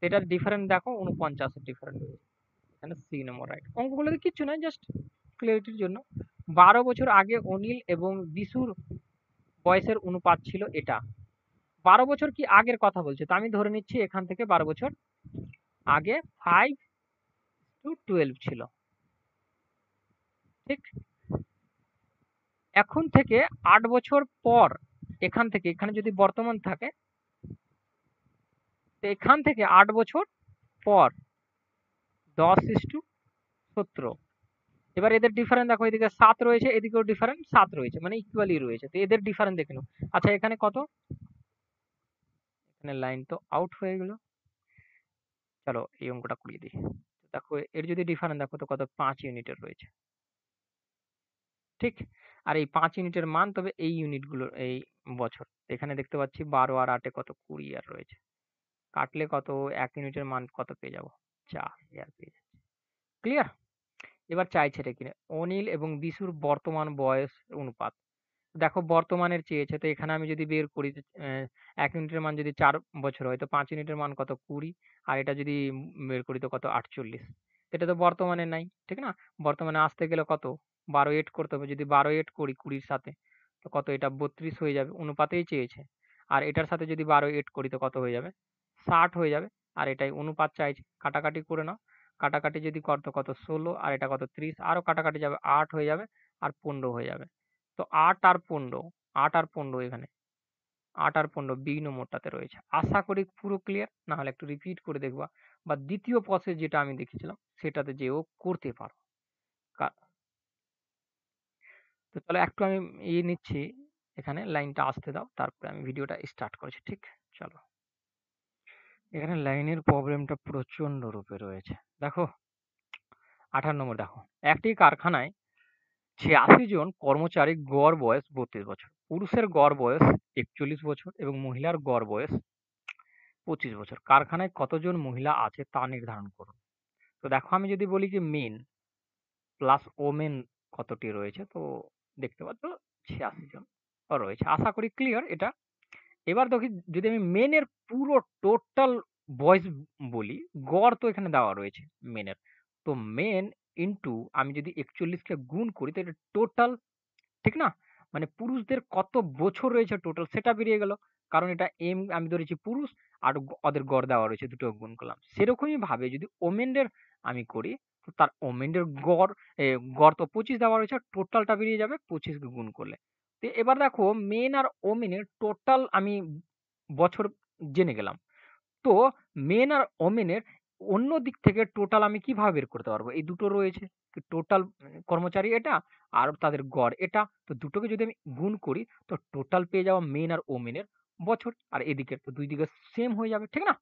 Speaker 1: এটার ডিফারেন্ট দেখো 49 এর ডিফারেন্ট হয়েছে, এখানে সি নম্বর রাইট। অঙ্কগুলোতে কিচ্ছু নাই, জাস্ট ক্লিয়ারিটির জন্য। 12 বছর আগে অনিল এবং বিশুর বয়সের অনুপাত ছিল এটা। 12 বছর কি আগের কথা বলছে, তো আমি ধরে নিচ্ছি এখান থেকে 12 বছর আগে 5:12 ছিল। ঠিক, এখন থেকে 8 বছর পর এখান থেকে এখানে যদি বর্তমান থাকে তো এখান থেকে 8 বছর পর 10:17। এবার এদের ডিফারেন্স দেখো, এদিকে 7 রয়েছে, এদিকেও ডিফারেন্স 7 রয়েছে, মানে ইকুয়ালি রয়েছে। তো এদের ডিফারেন্স দেখে নাও। আচ্ছা এখানে কত? এখানে লাইন তো আউট হয়ে গেল। চলো এই অঙ্কটা করিয়ে দিই। দেখো এর যদি ডিফারেন্স দেখো তো কত, 5 ইউনিটের রয়েছে, ঠিক? আর এই 5 ইউনিটের মান তবে এই ইউনিটগুলোর এই বছর। এখানে দেখতে পাচ্ছি 12 আর 8 কত, 20 আর রয়েছে। কাটলে কত, 1 ইউনিটের মান কত পেয়ে যাবো, 4 ইয়ার পেয়ে যাচ্ছি। ক্লিয়ার? এবার চাইছে এটা কিনা, অনিল এবং বিশুর বর্তমান বয়স অনুপাত। দেখো বর্তমানের চেয়েছে, তো এখানে আমি যদি বের করি 1 ইউনিটের মান যদি 4 বছর হয় তো 5 ইউনিটের মান কত, 20। আর এটা যদি বের করি তো কত, 48। এটা তো বর্তমানে নাই, ঠিক না? বর্তমানে আসতে গেলে কত, 12 এড করতে হবে। যদি 12 এড করি 20-র সাথে তো কত, এটা 32 হয়ে যাবে, অনুপাতেই চেয়েছে। আর এটার সাথে যদি 12 এড করি তো কত হয়ে যাবে, 60 হয়ে যাবে। আর এটাই অনুপাত চাইছে, কাটাকাটি করে নাও। কাটাকাটি যদি কত কত 16, আর এটা কত 30, আরো কাটাকাটি যাবে, 8 হয়ে যাবে আর 15 হয়ে যাবে। তো 8 আর 15, 8 আর 15 এখানে, 8 আর 15 বি নম্বরটাতে রয়েছে। আশা করি পুরো ক্লিয়ার, না হলে একটু রিপিট করে দেখবা, বা দ্বিতীয় প্রসেস যেটা আমি দেখিয়েছিলাম সেটাতে যেও করতে পারো। কা- তো চলো একটু আমি নিচ্ছি, এখানে লাইনটা আসতে দাও, তারপরে আমি ভিডিওটা স্টার্ট করেছি, ঠিক? চলো, এখানে লাইনের প্রবলেমটা প্রচন্ড রূপে রয়েছে। দেখো 18 নম্বর দেখো, একটি কারখানায় ৮৬ জন কর্মচারীর গড় বয়স ৩২ বছর। পুরুষের গড় বয়স ৪১ বছর এবং মহিলার গড় বয়স ২৫ বছর। কারখানায় কতজন মহিলা আছে তা নির্ধারণ করুন। তো দেখো আমি যদি বলি যে মেন প্লাস ওমেন কতটি রয়েছে, তো দেখতে পাচ্ছ ৮৬ জন রয়েছে। আশা করি ক্লিয়ার এটা। এবার দেখি যদি আমি মেনের পুরো টোটাল বয়স বলি, গড় তো এখানে দেওয়া রয়েছে মেনের। তো মেন ইনটু আমি যদি ৪১ কে গুণ করি তো এটা টোটাল, ঠিক না? মানে পুরুষদের কত বছর রয়েছে টোটাল সেটা বেরিয়ে গেল। কারণ এটা এম আমি ধরেছি পুরুষ, আর ওদের গড় দেওয়া রয়েছে, দুটো গুণ করলাম। সেরকমই ভাবে যদি ওমেনদের আমি করি, তো তার ওমেনদের গড় গড় তো 25 দেওয়া রয়েছে, টোটালটা বেরিয়ে যাবে 25 কে গুণ করলে। তো এবার দেখো মেন আর ওমেনের টোটাল আমি বছর জেনে গেলাম। তো মেন আর ওমেনের অন্য দিক থেকে টোটাল আমি কিভাবে বের করতে পারবো? এই দুটো রয়েছে, টোটাল কর্মচারী এটা আর তাদের গড় এটা। তো দুটোকে যদি আমি গুণ করি তো টোটাল পেয়ে যাওয়া মেন আর ওমেনের বছর, আর এদিকের তো দুই দিকে সেম হয়ে যাবে, ঠিক না?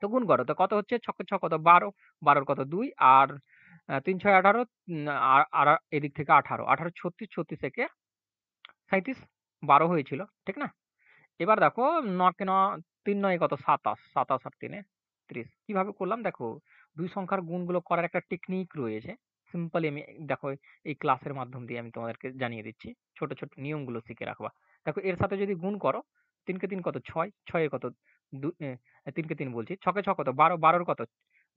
Speaker 1: তো গুণ করো, তো কত হচ্ছে, ছকে ছ কত 12, 12 কত 2, আর 3 6 18, আর আর এদিক থেকে 18, 18 36, 36 একে 37, 12 হয়েছিল, ঠিক না? এবার দেখো ৯ কে ৯, ৩ ৯ কত ২৭, ২৭ আর ৩ ৩০। কিভাবে করলাম দেখো, দুই সংখ্যার গুণগুলো করার একটা টেকনিক রয়েছে। সিম্পলি আমি দেখো এই ক্লাসের মাধ্যম দিয়ে আমি তোমাদেরকে জানিয়ে দিচ্ছি। ছোট, ছোট নিয়মগুলো শিখে রাখবা। দেখো এর সাথে যদি গুণ করো, ৩ কে ৩ কত ৬, ৬ এর কত ৩ কে ৩ বলছি, ৬ কে ৬ কত ১২, ১২ এর কত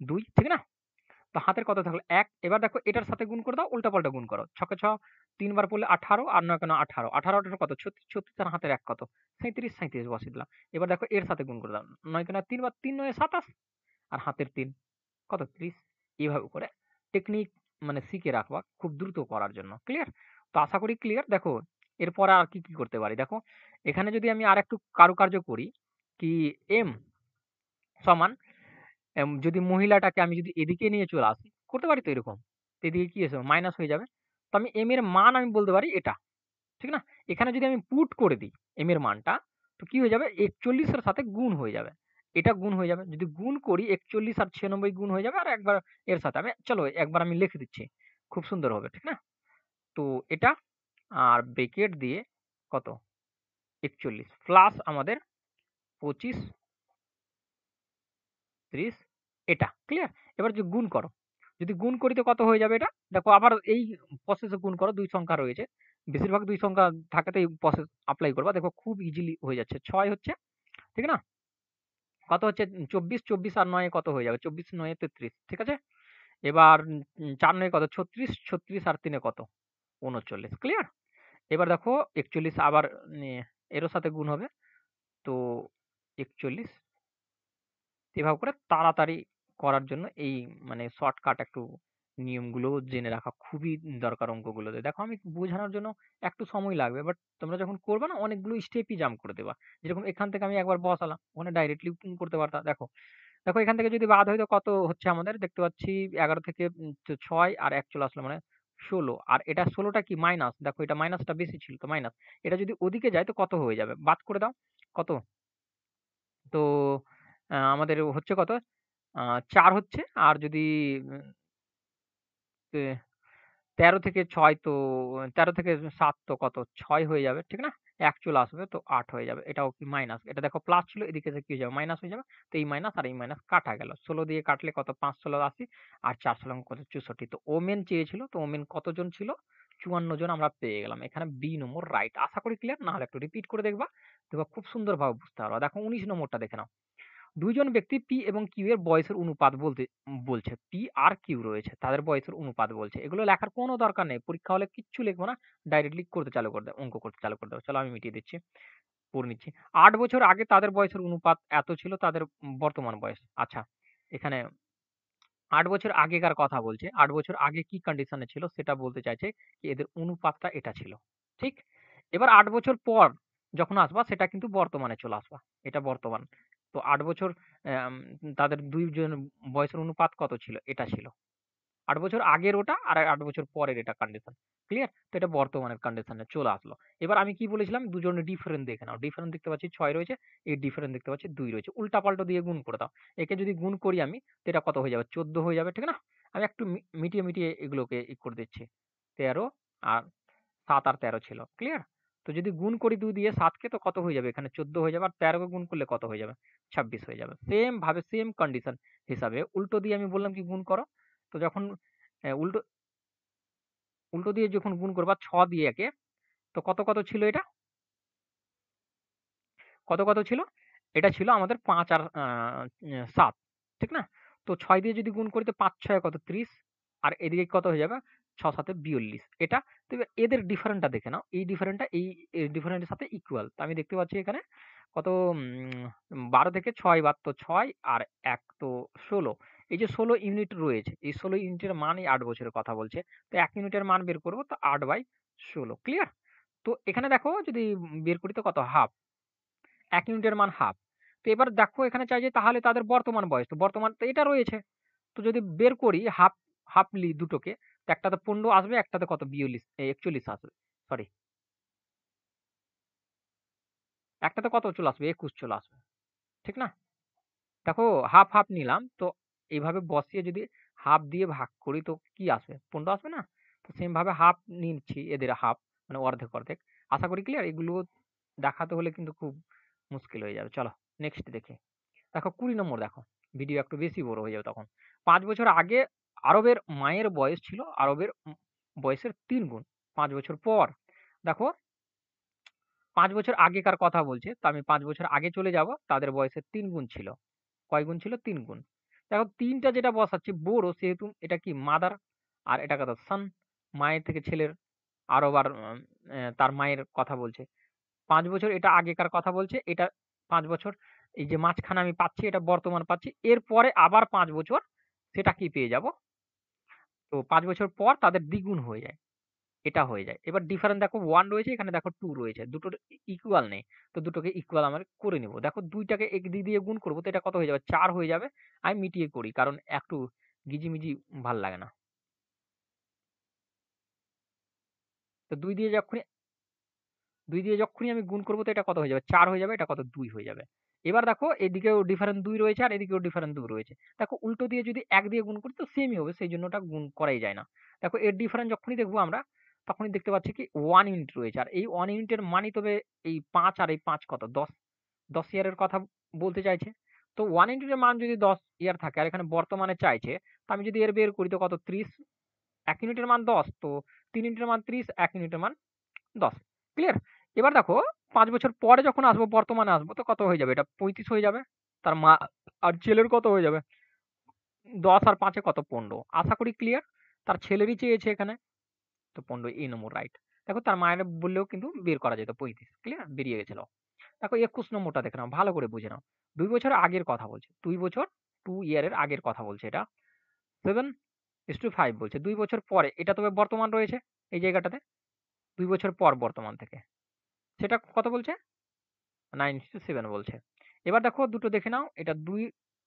Speaker 1: ২, ঠিক না? তো হাতের কত থাকলো ১। এবার দেখো এটার সাথে গুণ করে দাও, উল্টাপাল্টা গুণ করো। ৬ কে ৬ ৩ বার পড়লে ১৮, আর ৯ কে ৯ ১৮, ১৮ ১৮ কত ৩৬, ৩৬ আর হাতের ১ কত ৩৭, ৩৭ বসিয়ে দিলাম। এবার দেখো এর সাথে গুণ করে দাও। ৯ কে ৯ ৩ বার ৩ ৯ ২৭, আর হাতের ৩ কত ৩০। এভাবে করে টেকনিক মানে শিখে রাখবা খুব দ্রুত করার জন্য। ক্লিয়ার? তো আশা করি ক্লিয়ার। দেখো এরপরে আর কি, কি করতে পারি দেখো, এখানে যদি আমি আরেকটু কারুকার্য করি, কি এম সমান যদি মহিলাটাকে আমি যদি এদিকে নিয়ে চলে আসি, করতে পারি তো এরকম। তো এদিকে কি আছে? মাইনাস হয়ে যাবে। তো আমি এম এর মান আমি বলতে পারি এটা। ঠিক না? এখানে যদি আমি পুট করে দিই এম এর মানটা, তো কি হয়ে যাবে? ৪১ এর সাথে গুণ হয়ে যাবে। এটা গুণ হয়ে যাবে। যদি গুণ করি ৪১ আর ৯৬ গুণ হয়ে যাবে, আর একবার এর সাথে আমি চলো একবার আমি লিখে দিচ্ছি। খুব সুন্দর হবে, ঠিক না? তো এটা আর ব্র্যাকেট দিয়ে কত? ৪১ প্লাস আমাদের ২৫, ৩০ এটা। ক্লিয়ার? এবার যদি গুণ করো। যদি গুণ করি তো কত হয়ে যাবে এটা? দেখো আবার এই প্রসেস এ গুণ করো, ২ সংখ্যা রয়েছে। বেশিরভাগ ২ সংখ্যা থাকে তো এই প্রসেস এপ্লাই করবা। দেখো খুব ইজিলি হয়ে যাচ্ছে। ৬ হচ্ছে, ঠিক না? কত হচ্ছে ২৪, ২৪ আর ৯ এ কত হয়ে যাবে? ২৪ ৯ এ ৩৩, ঠিক আছে? এবার ৪ ৯ কত? ৩৬, ৩৬ আর ৩ এ কত? ৩৯। ক্লিয়ার? এবার দেখো ৪১ আবার এরও সাথে গুণ হবে। তো ৪১ এভাবে করে তাড়াতাড়ি করার জন্য এই মানে শর্টকাট একটু নিয়মগুলো জেনে রাখা খুবই দরকার অঙ্কগুলোতে। দেখো আমি বোঝানোর জন্য একটু সময় লাগবে, বাট তোমরা যখন করবে না অনেকগুলো স্টেপই জাম্প করে দেবা। যেরকম এখান থেকে আমি একবার বসালাম, ওখানে ডাইরেক্টলি করতে পারতা। দেখো দেখো এখান থেকে যদি বাদ হয় তো কত হচ্ছে আমাদের, দেখতে পাচ্ছি 11 থেকে 6 আর 1 চলে আসলো মানে 16, আর এটা 16টা কি মাইনাস, দেখো এটা মাইনাসটা বেশি ছিল তো মাইনাস, এটা যদি ওদিকে যায় তো কত হয়ে যাবে, বাদ করে দাও কত। তো আমাদের হচ্ছে কত, 4 হচ্ছে, আর যদি উম, এ, 13 থেকে 6 তো 13 থেকে 7 তো কত 6 হয়ে যাবে, ঠিক না? 1 চলে আসবে তো 8 হয়ে যাবে। এটাও কি মাইনাস, এটা দেখো প্লাস ছিল, এদিকে এসে কি হয়ে যাবে মাইনাস হয়ে যাবে। তো এই মাইনাস আর এই মাইনাস কাটা গেল, 16 দিয়ে কাটলে কত 5 16 80, আর 4 16 কত 64। তো ওমেন চেয়েছিল, তো ওমেন কতজন ছিল, 54 জন আমরা পেয়ে গেলাম। এখানে বি নম্বর রাইট। আশা করি ক্লিয়ার, না হলে একটু রিপিট করে দেখবা, দেখবা খুব সুন্দরভাবে বুঝতে পারবা। দেখো 19 নম্বরটা দেখে নাও। দুইজন ব্যক্তি পি এবং কিউ এর বয়সের অনুপাত বলছে। পি আর কিউ রয়েছে, তাদের বয়সের অনুপাত বলছে। এগুলো লেখার কোনো দরকার নেই, পরীক্ষা হলে কিচ্ছু লিখবো না, ডাইরেক্টলি করতে চালু করে দেবো, অঙ্ক করতে চালু করে দেবো। চলো আমি মিটিয়ে দিচ্ছি, পড়ে নিচ্ছি। 8 বছর আগে তাদের বয়সের অনুপাত এত ছিল, তাদের বর্তমান বয়স। আচ্ছা, এখানে 8 বছর আগেকার কথা বলছে, 8 বছর আগে কি কন্ডিশনে ছিল সেটা বলতে চাইছে, কি এদের অনুপাতটা এটা ছিল, ঠিক। এবার 8 বছর পর যখন আসবা সেটা কিন্তু বর্তমানে চলে আসবা, এটা বর্তমান। তো 8 বছর আম, তাদের দুইজন বয়সের অনুপাত কত ছিল, এটা ছিল 8 বছর আগের ওটা, আর 8 বছর পরের এটা কন্ডিশন। ক্লিয়ার? তো এটা বর্তমানের কন্ডিশনে চলে আসলো। এবার আমি কি বলেছিলাম, দুজনের ডিফারেন্ট দেখে নাও। ডিফারেন্ট দেখতে পাচ্ছি 6 রয়েছে, এই ডিফারেন্ট দেখতে পাচ্ছি 2 রয়েছে। উল্টা পাল্টা দিয়ে গুণ করে দাও। একে যদি গুণ করি আমি, তো এটা কত হয়ে যাবে, 14 হয়ে যাবে, ঠিক না? আমি একটু মিটিয়ে মিটিয়ে এগুলোকে করে দিচ্ছি। 13 আর 7 আর 13 ছিল। ক্লিয়ার? তো যদি গুণ করি 2 দিয়ে 7 কে, তো কত হয়ে যাবে, এখানে 14 হয়ে যাবে, আর 13 কে গুণ করলে কত হয়ে যাবে, 26 হয়ে যাবে। সেম ভাবে সেম কন্ডিশন হিসাবে উল্টো দিয়ে আমি বললাম কি গুণ করো। তো যখন উল্টো উল্টো দিয়ে যখন গুণ করবা 6 দিয়ে একে, তো কত কত ছিল এটা, কত কত ছিল, এটা ছিল আমাদের 5 আর 7, ঠিক না? তো 6 দিয়ে যদি গুণ করি তো 5 6 কত 30, আর এদিকে কত হয়ে যাবে, 6 7 42। এটা তো এবার এদের ডিফারেন্টটা দেখে নাও, এই ডিফারেন্টটা এই ডিফারেন্টের সাথে ইকুয়াল। তো আমি দেখতে পাচ্ছি এখানে কত 12 থেকে 6 বাদ তো 6 আর 1 তো 16। এই যে 16 ইউনিট রয়েছে, এই 16 ইউনিটের মান এই 8 বছরের কথা বলছে। তো 1 ইউনিটের মান বের করব, তো 8/16। ক্লিয়ার? তো এখানে দেখো যদি বের করি তো কত হাফ, ১ ইউনিটের মান হাফ। তো এবার দেখো এখানে চাই যে তাহলে তাদের বর্তমান বয়স, তো বর্তমান তো এটা রয়েছে। তো যদি বের করি হাফ, হাফলি দুটোকে, তো একটাতে 15 আসবে, একটাতে কত 41 আসবে। সরি, একটাতে কত চলে আসবে, 21 চলে আসবে, ঠিক না? দেখো হাফ হাফ নিলাম, তো এইভাবে বসিয়ে যদি হাফ দিয়ে ভাগ করি তো কি আসবে, 15 আসবে না? তো সেম ভাবে হাফ নিচ্ছি, এদের হাফ মানে অর্ধেক অর্ধেক। আশা করি ক্লিয়ার। এগুলো দেখাতে হলে কিন্তু খুব মুশকিল হয়ে যাবে। চলো নেক্সট দেখি। দেখো 20 নম্বর দেখো, ভিডিও একটু বেশি বড় হয়ে যাবে তখন। 5 বছর আগে আরবের মায়ের বয়স ছিল আরবের বয়সের 3 গুণ। 5 বছর পর দেখো, 5 বছর আগেকার কথা বলছে, তো আমি 5 বছর আগে চলে যাব, তাদের বয়সের 3 গুণ ছিল। কয় গুণ ছিল, 3 গুণ। দেখো তিনটা যেটা বসাচ্ছি বড়, সেহেতু এটা কি মাদার, আর এটা কথা সান, মায়ের থেকে ছেলের, আরব আর তার মায়ের কথা বলছে। 5 বছর এটা আগেকার কথা বলছে, এটা 5 বছর এই যে মাঝখানে আমি পাচ্ছি এটা বর্তমান পাচ্ছি, এরপরে আবার 5 বছর সেটা কি পেয়ে যাব। তো 5 বছর পর তাদের দ্বিগুণ হয়ে যায়, এটা হয়ে যায়। এবার ডিফারেন্ট দেখো 1 রয়েছে, এখানে দেখো 2 রয়েছে, দুটোর ইকুয়াল নেই। তো দুটোকে ইকুয়াল আমরা করে নিব। দেখো দুইটাকে একদিক দিয়ে গুণ করবো, তো এটা কত হয়ে যাবে, 4 হয়ে যাবে। আমি মিটিয়ে করি, কারণ একটু গিজিমিজি ভাল লাগে না। তো 2 দিয়ে যখনই আমি গুণ করব, তো এটা কত হয়ে যাবে, 4 হয়ে যাবে, এটা কত 2 হয়ে যাবে। এবার দেখো এদিকেও ডিফারেন্ট 2 রয়েছে, আর এদিকেও ডিফারেন্ট 2 রয়েছে। দেখো উল্টো দিয়ে যদি 1 দিয়ে গুণ করি তো সেমই হবে, সেই জন্য ওটা গুণ করাই যায় না। দেখো এর ডিফারেন্ট যখনই দেখবো আমরা, তখনই দেখতে পাচ্ছি কি 1 ইউনিট রয়েছে, আর এই 1 ইউনিটের মানই তবে এই 5 আর এই 5 কত 10, 10 ইয়ারের কথা বলতে চাইছে। তো 1 ইউনিটের মান যদি 10 ইয়ার থাকে, আর এখানে বর্তমানে চাইছে, তো আমি যদি এর বের করি তো কত 30, 1 ইউনিটের মান 10, তো 3 ইউনিটের মান 30, 1 ইউনিটের মান 10। ক্লিয়ার? এবার দেখো ৫ বছর পরে যখন আসবো, বর্তমানে আসবো, তো কত হয়ে যাবে, এটা 35 হয়ে যাবে। তার মা আর ছেলের কত হয়ে যাবে, 10 আর 5 এ কত 15। আশা করি ক্লিয়ার। তার ছেলেরই চেয়েছে এখানে, তো 15 এই নম্বর রাইট। দেখো তার মায়ের বললেও কিন্তু বের করা যেত 35। ক্লিয়ার? বেরিয়ে গেছিল। দেখো 21 নম্বরটা দেখে নাও, ভালো করে বুঝে নাও। 2 বছর আগের কথা বলছে, 2 বছর 2 ইয়ারের আগের কথা বলছে এটা। 7 1:5 বলছে 2 বছর পরে। এটা তবে বর্তমান রয়েছে এই জায়গাটাতে। 2 বছর পর বর্তমান থেকে। সেটা কত বলছে? 9:7 বলছে। এবার দেখো দুটো দেখে নাও। এটা 2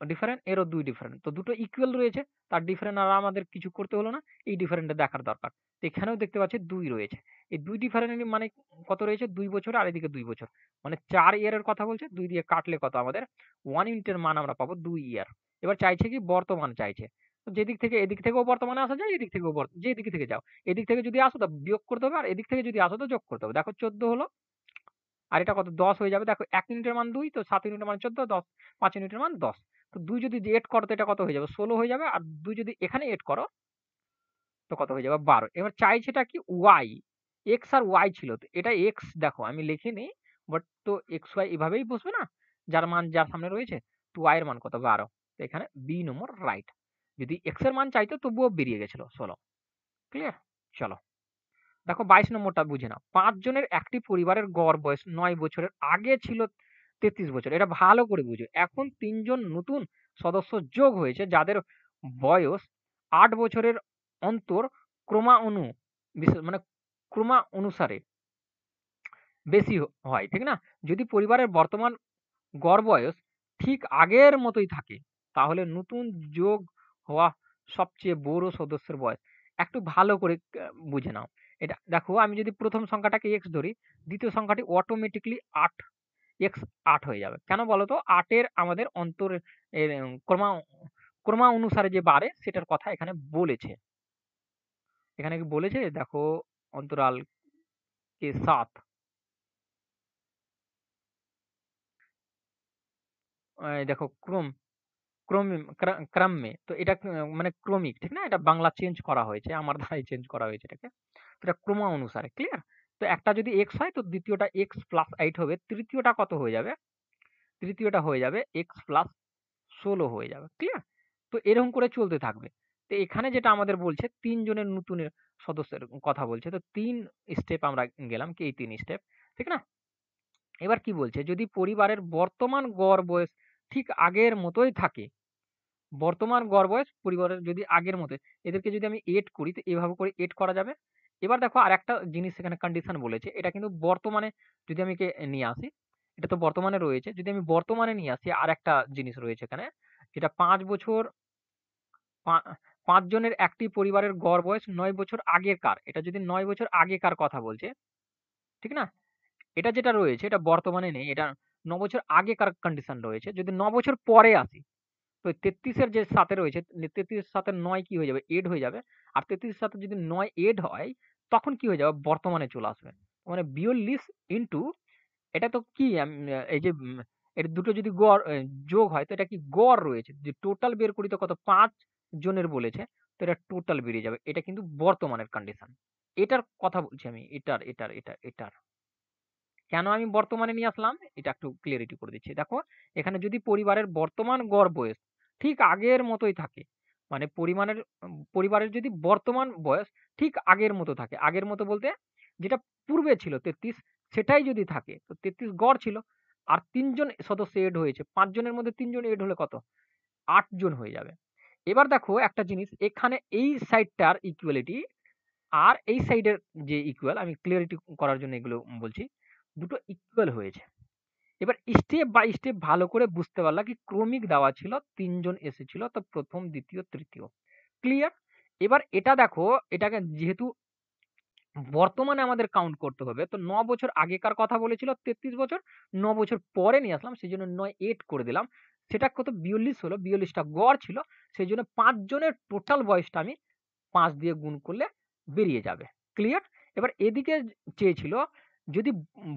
Speaker 1: ডিফারেন্ট, এরও 2 ডিফারেন্ট। তো দুটো ইকুয়াল রয়েছে। তার ডিফারেন্ট আর আমাদের কিছু করতে হলো না। এই ডিফারেন্টটা দেখার দরকার। তো এখানেও দেখতে পাচ্ছি 2 রয়েছে। এই 2 ডিফারেন্ট মানে কত রয়েছে? 2 বছর আর এদিকে 2 বছর। মানে 4 ইয়ারের কথা বলছে। 2 দিয়ে কাটলে কত আমাদের? 1 ইউনিটের মান আমরা পাবো 2 ইয়ার। এবার চাইছে কি? বর্তমান চাইছে। তো যেদিক থেকে এদিক থেকেও বর্তমানে আসা যায়, এদিক থেকেও যেদিক থেকে যাও। এদিক থেকে যদি আসো তো বিয়োগ করতে হবে, আর এদিক থেকে যদি আসো তো যোগ করতে হবে। দেখো 14 হলো। আর এটা কত? 10 হয়ে যাবে। দেখো 1 ইউনিটের মান 2, তো 7 ইউনিটের মান 14, 10 5 ইউনিটের মান 10। তো 2 যদি এড করো তো এটা কত হয়ে যাবে? 16 হয়ে যাবে। আর 2 যদি এখানে এড করো তো কত হয়ে যাবে? 12। এবার চাইছেটা কি? y, x আর y ছিল। তো এটা x দেখো আমি লিখিনি, বাট তো x y এভাবেই বসবে না? যার মান যার সামনে রয়েছে। তো y এর মান কত? 12। তো এখানে b নম্বর রাইট। যদি x এর মান চাইতো তবুও বেরিয়ে গেছিল 16। ক্লিয়ার? চলো। দেখো 22 নম্বরটা বুঝে নাও। 5 জনের একটি পরিবারের গড় বয়স 9 বছরের, আগে ছিল 33 বছর। এটা ভালো করে বুঝো। এখন 3 জন নতুন সদস্য যোগ হয়েছে যাদের বয়স 8 বছরের অন্তর ক্রমাণু মানে ক্রমানুসারে বেশি হয়। ঠিক না? যদি পরিবারের বর্তমান গড় বয়স ঠিক আগের মতোই থাকে, তাহলে নতুন যোগ হওয়া সবচেয়ে বড় সদস্যের বয়স। একটু ভালো করে বুঝে নাও। এটা দেখো আমি যদি প্রথম সংখ্যাটাকে x ধরি, দ্বিতীয় সংখ্যাটি অটোমেটিক্যালি 8 x 8 হয়ে যাবে। কেন বলো তো? 8 এর আমাদের অন্তর এর ক্রমা অনুসারে যে বাড়ে সেটার কথা এখানে বলেছে। এখানে কি বলেছে? দেখো অন্তরাল কে 7, দেখো ক্রমে। তো এটা মানে ক্রমিক, ঠিক না? এটা বাংলা চেঞ্জ করা হয়েছে, আমার দ্বারাই চেঞ্জ করা হয়েছে এটাকে। তো এটা ক্রম অনুসারে। ক্লিয়ার? তো একটা যদি x হয় তো দ্বিতীয়টা x প্লাস 8 হবে। তৃতীয়টা কত হয়ে যাবে? তৃতীয়টা হয়ে যাবে x প্লাস 16 হয়ে যাবে। ক্লিয়ার? তো এরকম করে চলতে থাকবে। তো এখানে যেটা আমাদের বলছে 3 জনের নতুনের সদস্যের কথা বলছে। তো 3 স্টেপ আমরা গেলাম কি? এই 3 স্টেপ। ঠিক না? এবার কি বলছে? যদি পরিবারের বর্তমান গড় বয়স ঠিক আগের মতোই থাকে, বর্তমান গড় বয়স পরিবারের যদি আগের মতোই, এদেরকে যদি আমি এড করি তো এভাবে করে এড করা যাবে। এবার দেখো আরেকটা জিনিস এখানে কন্ডিশন বলেছে। এটা কিন্তু বর্তমানে যদি আমি নিয়ে আসি, এটা তো বর্তমানে রয়েছে। যদি আমি বর্তমানে নিয়ে আসি আরেকটা জিনিস রয়েছে এখানে, যেটা 5 বছর 5 জনের একটি পরিবারের গড় বয়স 9 বছর আগেকার। এটা যদি 9 বছর আগেকার কথা বলছে, ঠিক না? এটা যেটা রয়েছে এটা বর্তমানে নেই। এটা 9 বছর আগেকার কন্ডিশন রয়েছে। যদি 9 বছর পরে আসি, তো 33 এর যে সাথে রয়েছে, 33 এর সাথে 9 কি হয়ে যাবে? এড হয়ে যাবে। আর 33 এর সাথে যদি 9 এড হয়, তখন কি হয়ে যাবে? বর্তমানে চলে আসবে। মানে 42 ইনটু, এটা তো কি এই যে এর দুটো যদি গড় যোগ হয় তো এটা কি গড় রয়েছে। যে টোটাল বের করি তো কত? 5 জনের বলেছে। তো এটা টোটাল বেরিয়ে যাবে। এটা কিন্তু বর্তমানের কন্ডিশন। এটার কথা বলছি আমি। এটার। কেন আমি বর্তমানে নিয়ে আসলাম? এটা একটু ক্লিয়ারিটি করে দিচ্ছি। দেখো এখানে যদি পরিবারের বর্তমান গড় বয়স ঠিক আগের মতোই থাকে, মানে পরিবারের যদি বর্তমান বয়স ঠিক আগের মতো থাকে, আগের মতো বলতে যেটা পূর্বে ছিল 33, সেটাই যদি থাকে, তো 33 গড় ছিল। আর 3 জন সদস্য এড হয়েছে। 5 জনের মধ্যে 3 জন এড হলে কত? 8 জন হয়ে যাবে। এবার দেখো একটা জিনিস, এখানে এই সাইডটার ইকুয়ালিটি আর এই সাইডের যে ইকুয়াল, আমি ক্লিয়ারিটি করার জন্য এগুলো বলছি, দুটো ইকুয়াল হয়েছে। এবার স্টেপ বাই স্টেপ ভালো করে বুঝতে পারলা কি? ক্রমিক দেওয়া ছিল, 3 জন এসেছিল, তো প্রথম, দ্বিতীয়, তৃতীয়। ক্লিয়ার? এবার এটা দেখো, এটাকে যেহেতু বর্তমানে আমাদের কাউন্ট করতে হবে, তো 9 বছর আগেকার কথা বলেছিল 33 বছর, 9 বছর পরে নিয়ে আসলাম, সেজন্য 9 এড করে দিলাম। সেটা কত? 42 হলো। 42 টা গড় ছিল। সেইজন্য 5 জনের টোটাল বয়সটা আমি 5 দিয়ে গুণ করলে বেরিয়ে যাবে। ক্লিয়ার? এবার এদিকে চেয়েছিল যদি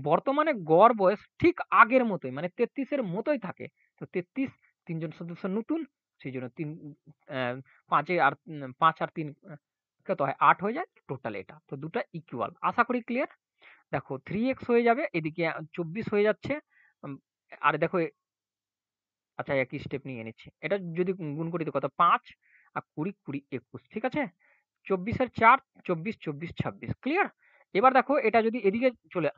Speaker 1: বর্তমানে গড় বয়স ঠিক আগের মতোই, মানে 33 এর মতোই থাকে, তো 33, 3 জন সদস্য নতুন, সেইজন্য 3 5 এ আর 5 আর 3 কত হয়? 8 হয়ে যায়। টোটাল এটা। তো দুটা ইকুয়াল। আশা করি ক্লিয়ার? দেখো 3x হয়ে যাবে, এদিকে 24 হয়ে যাচ্ছে। উম আর দেখো আচ্ছা একই স্টেপ নিয়ে নিচ্ছি। এটা যদি গুণ করি তো কত? 5 আর 20, 20, 21, ঠিক আছে? 24 এর 4, 24, 24, 26। ক্লিয়ার? এবার দেখো এটা যদি এদিকে চলে,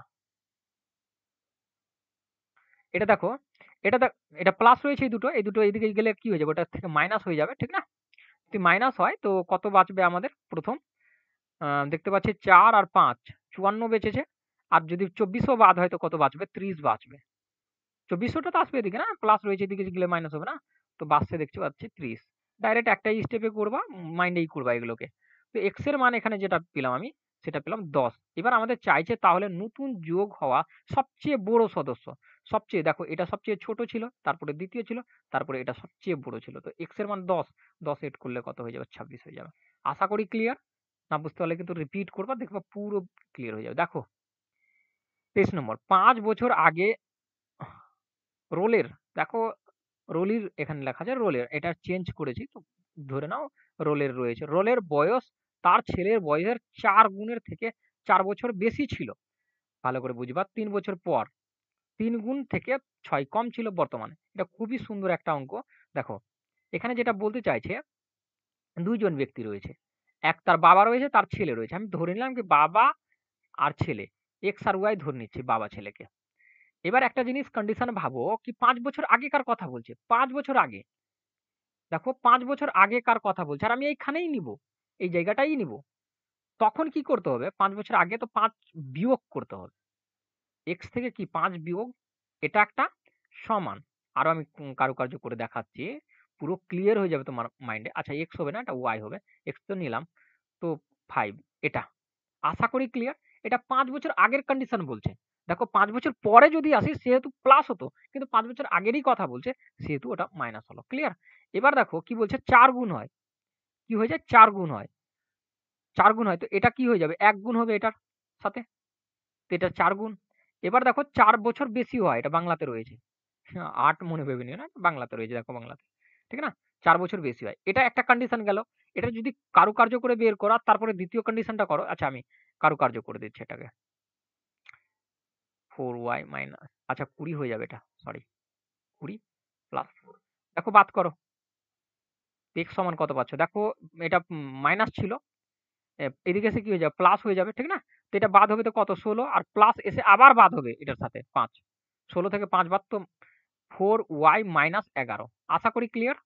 Speaker 1: এটা দেখো, এটা এটা প্লাস রয়েছে এই দুটো, এই দুটো এদিকে গেলে কি হয়ে যাবে? ওটা থেকে মাইনাস হয়ে যাবে, ঠিক না? যদি মাইনাস হয় তো কত বাঁচবে আমাদের প্রথম? দেখতে পাচ্ছি ৪ আর ৫ ৫৪ বেঁচেছে। আর যদি ২৪০০ বাদ হয় তো কত বাঁচবে? ৩০ বাঁচবে। ২৪০০ তো আসবে এদিকে না? প্লাস রয়েছে এদিকে গেলে মাইনাস হবে না? তো বাঁচতে দেখতে পাচ্ছি ৩০। ডাইরেক্ট একটাই স্টেপে করবা, মাইন্ডেই করবা এগুলোকে। তো x এর মান এখানে যেটা পেলাম আমি, সেটা পেলাম ১০। এবার আমাদের চাইছে তাহলে নতুন যোগ হওয়া সবচেয়ে বড় সদস্য। সবচেয়ে দেখো এটা সবচেয়ে ছোট ছিল, তারপরে দ্বিতীয় ছিল, তারপরে এটা সবচেয়ে বড় ছিল। তো x এর মান ১০। ১০ এড করলে কত হয়ে যাবে? ২৬ হয়ে যাবে। আশা করি ক্লিয়ার? না বুঝতে পারলে কিন্তু রিপিট করবা, দেখবা পুরো ক্লিয়ার হয়ে যাবে। দেখো ২৩ নম্বর ৫ বছর আগে রোলের, দেখো রোলির এখানে লেখা আছে রোলের, এটা চেঞ্জ করেছি তো ধরে নাও রোলের রয়েছে। রোলের বয়স তার ছেলের বয়সের ৪ গুণের থেকে ৪ বছর বেশি ছিল। ভালো করে বুঝবা ৩ বছর পর ৩ গুণ থেকে ৬ কম ছিল বর্তমানে। এটা খুবই সুন্দর একটা অঙ্ক। দেখো এখানে যেটা বলতে চাইছে ২ জন ব্যক্তি রয়েছে। এক তার বাবা রয়েছে, তার ছেলে রয়েছে। আমি ধরে নিলাম কি বাবা আর ছেলে, এক্স আর ওয়াই ধরে নিচ্ছি বাবা ছেলেকে। এবার একটা জিনিস কন্ডিশন ভাবো কি ৫ বছর আগেকার কথা বলছে। ৫ বছর আগে। দেখো ৫ বছর আগেকার কথা বলছে আর আমি এইখানেই নিবো। এই জায়গাটাই নিবো। তখন কি করতে হবে? ৫ বছর আগে তো ৫ বিয়োগ করতে হবে। x থেকে কি ৫ বিয়োগ এটা একটা সমান। আরো আমি কারুকার্য করে দেখাচ্ছি। পুরো ক্লিয়ার হয়ে যাবে তোমার মাইন্ডে। আচ্ছা x হবে না, এটা y হবে। x তো নিলাম। তো ৫ এটা। আশা করি ক্লিয়ার। এটা ৫ বছর আগের কন্ডিশন বলছে। দেখো ৫ বছর পরে যদি আসি সেহেতু প্লাস হতো। কিন্তু ৫ বছর আগেরই কথা বলছে সেহেতু ওটা মাইনাস হলো। ক্লিয়ার? এবার দেখো কি বলছে ৪ গুণ হয়। কি হয়ে যায়? ৪ গুণ হয়। ৪ গুণ হয় তো এটা কি হয়ে যাবে? ১ গুণ হবে এটার সাথে। তো এটা ৪ গুণ। এবার দেখো ৪ বছর বেশি হয়, এটা বাংলাতে রয়েছে। ৮ মনে ভেবে নিও না, বাংলাতে রয়েছে দেখো বাংলাতে। ঠিক না? ৪ বছর বেশি হয়। এটা একটা কন্ডিশন গেল। এটা যদি কারুকার্য করে বের করা তারপরে দ্বিতীয় কন্ডিশনটা করো। আচ্ছা আমি কারুকার্য করে দিচ্ছি এটাকে। 4y মাইনাস আচ্ছা ২০ হয়ে যাবে এটা। সরি ২০ প্লাস 4 দেখো বাদ করো। x সমান কত পাচ্ছ? দেখো এটা মাইনাস ছিল। এদিকে এসে কি হয়ে যাবে? প্লাস হয়ে যাবে। ঠিক না? তো এটা বাদ হবে তো কত? ১৬ আর প্লাস এসে আবার বাদ হবে এটার সাথে ৫। ১৬ থেকে ৫ বাদ তো 4y মাইনাস ১১। আশা করি ক্লিয়ার?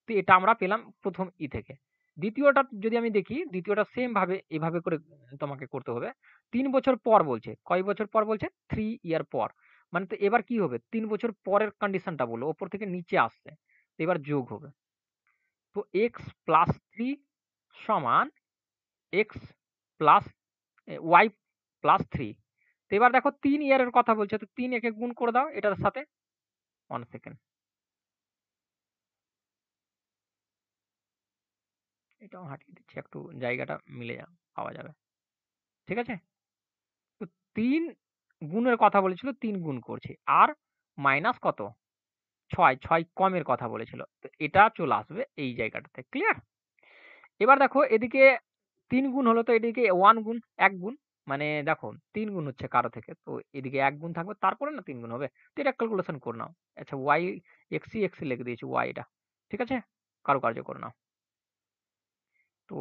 Speaker 1: তো এটা আমরা পেলাম প্রথম থেকে। দ্বিতীয়টা যদি আমি দেখি, দ্বিতীয়টা সেম ভাবে এভাবে করে তোমাকে করতে হবে। ৩ বছর পর বলছে। কয় বছর পর বলছে? ৩ ইয়ার পর। মানে তো এবার কি হবে? ৩ বছর পরের কন্ডিশনটা বলল। উপর থেকে নিচে আসছে। তো এবার যোগ হবে। তো x প্লাস ৩ সমান x প্লাস y প্লাস 3। তো এবার দেখো ৩ ইয়ারের কথা বলছে। তো ৩ একে গুণ করে দাও এটার সাথে। 1 সেকেন্ড। এটাও হাঁটিয়ে দিচ্ছি একটু জায়গাটা মিলে পাওয়া যাবে। ঠিক আছে? তো ৩ গুণের কথা বলেছিল ৩ গুণ করছি। আর মাইনাস কত? ৬, ৬ কমের কথা বলেছিল। তো এটা চলে আসবে এই জায়গাটাতে। ক্লিয়ার? এবার দেখো এদিকে ৩ গুণ হলো তো এদিকে ১ গুণ ১ গুণ। মানে দেখো ৩ গুণ হচ্ছে কারো থেকে। তো এদিকে ১ গুণ থাকবে তারপরে না ৩ গুণ হবে। তো এটা ক্যালকুলেশন করে নাও। আচ্ছা x লিখে দিয়েছি y এটা। ঠিক আছে? কারুকার্য করে নাও। তো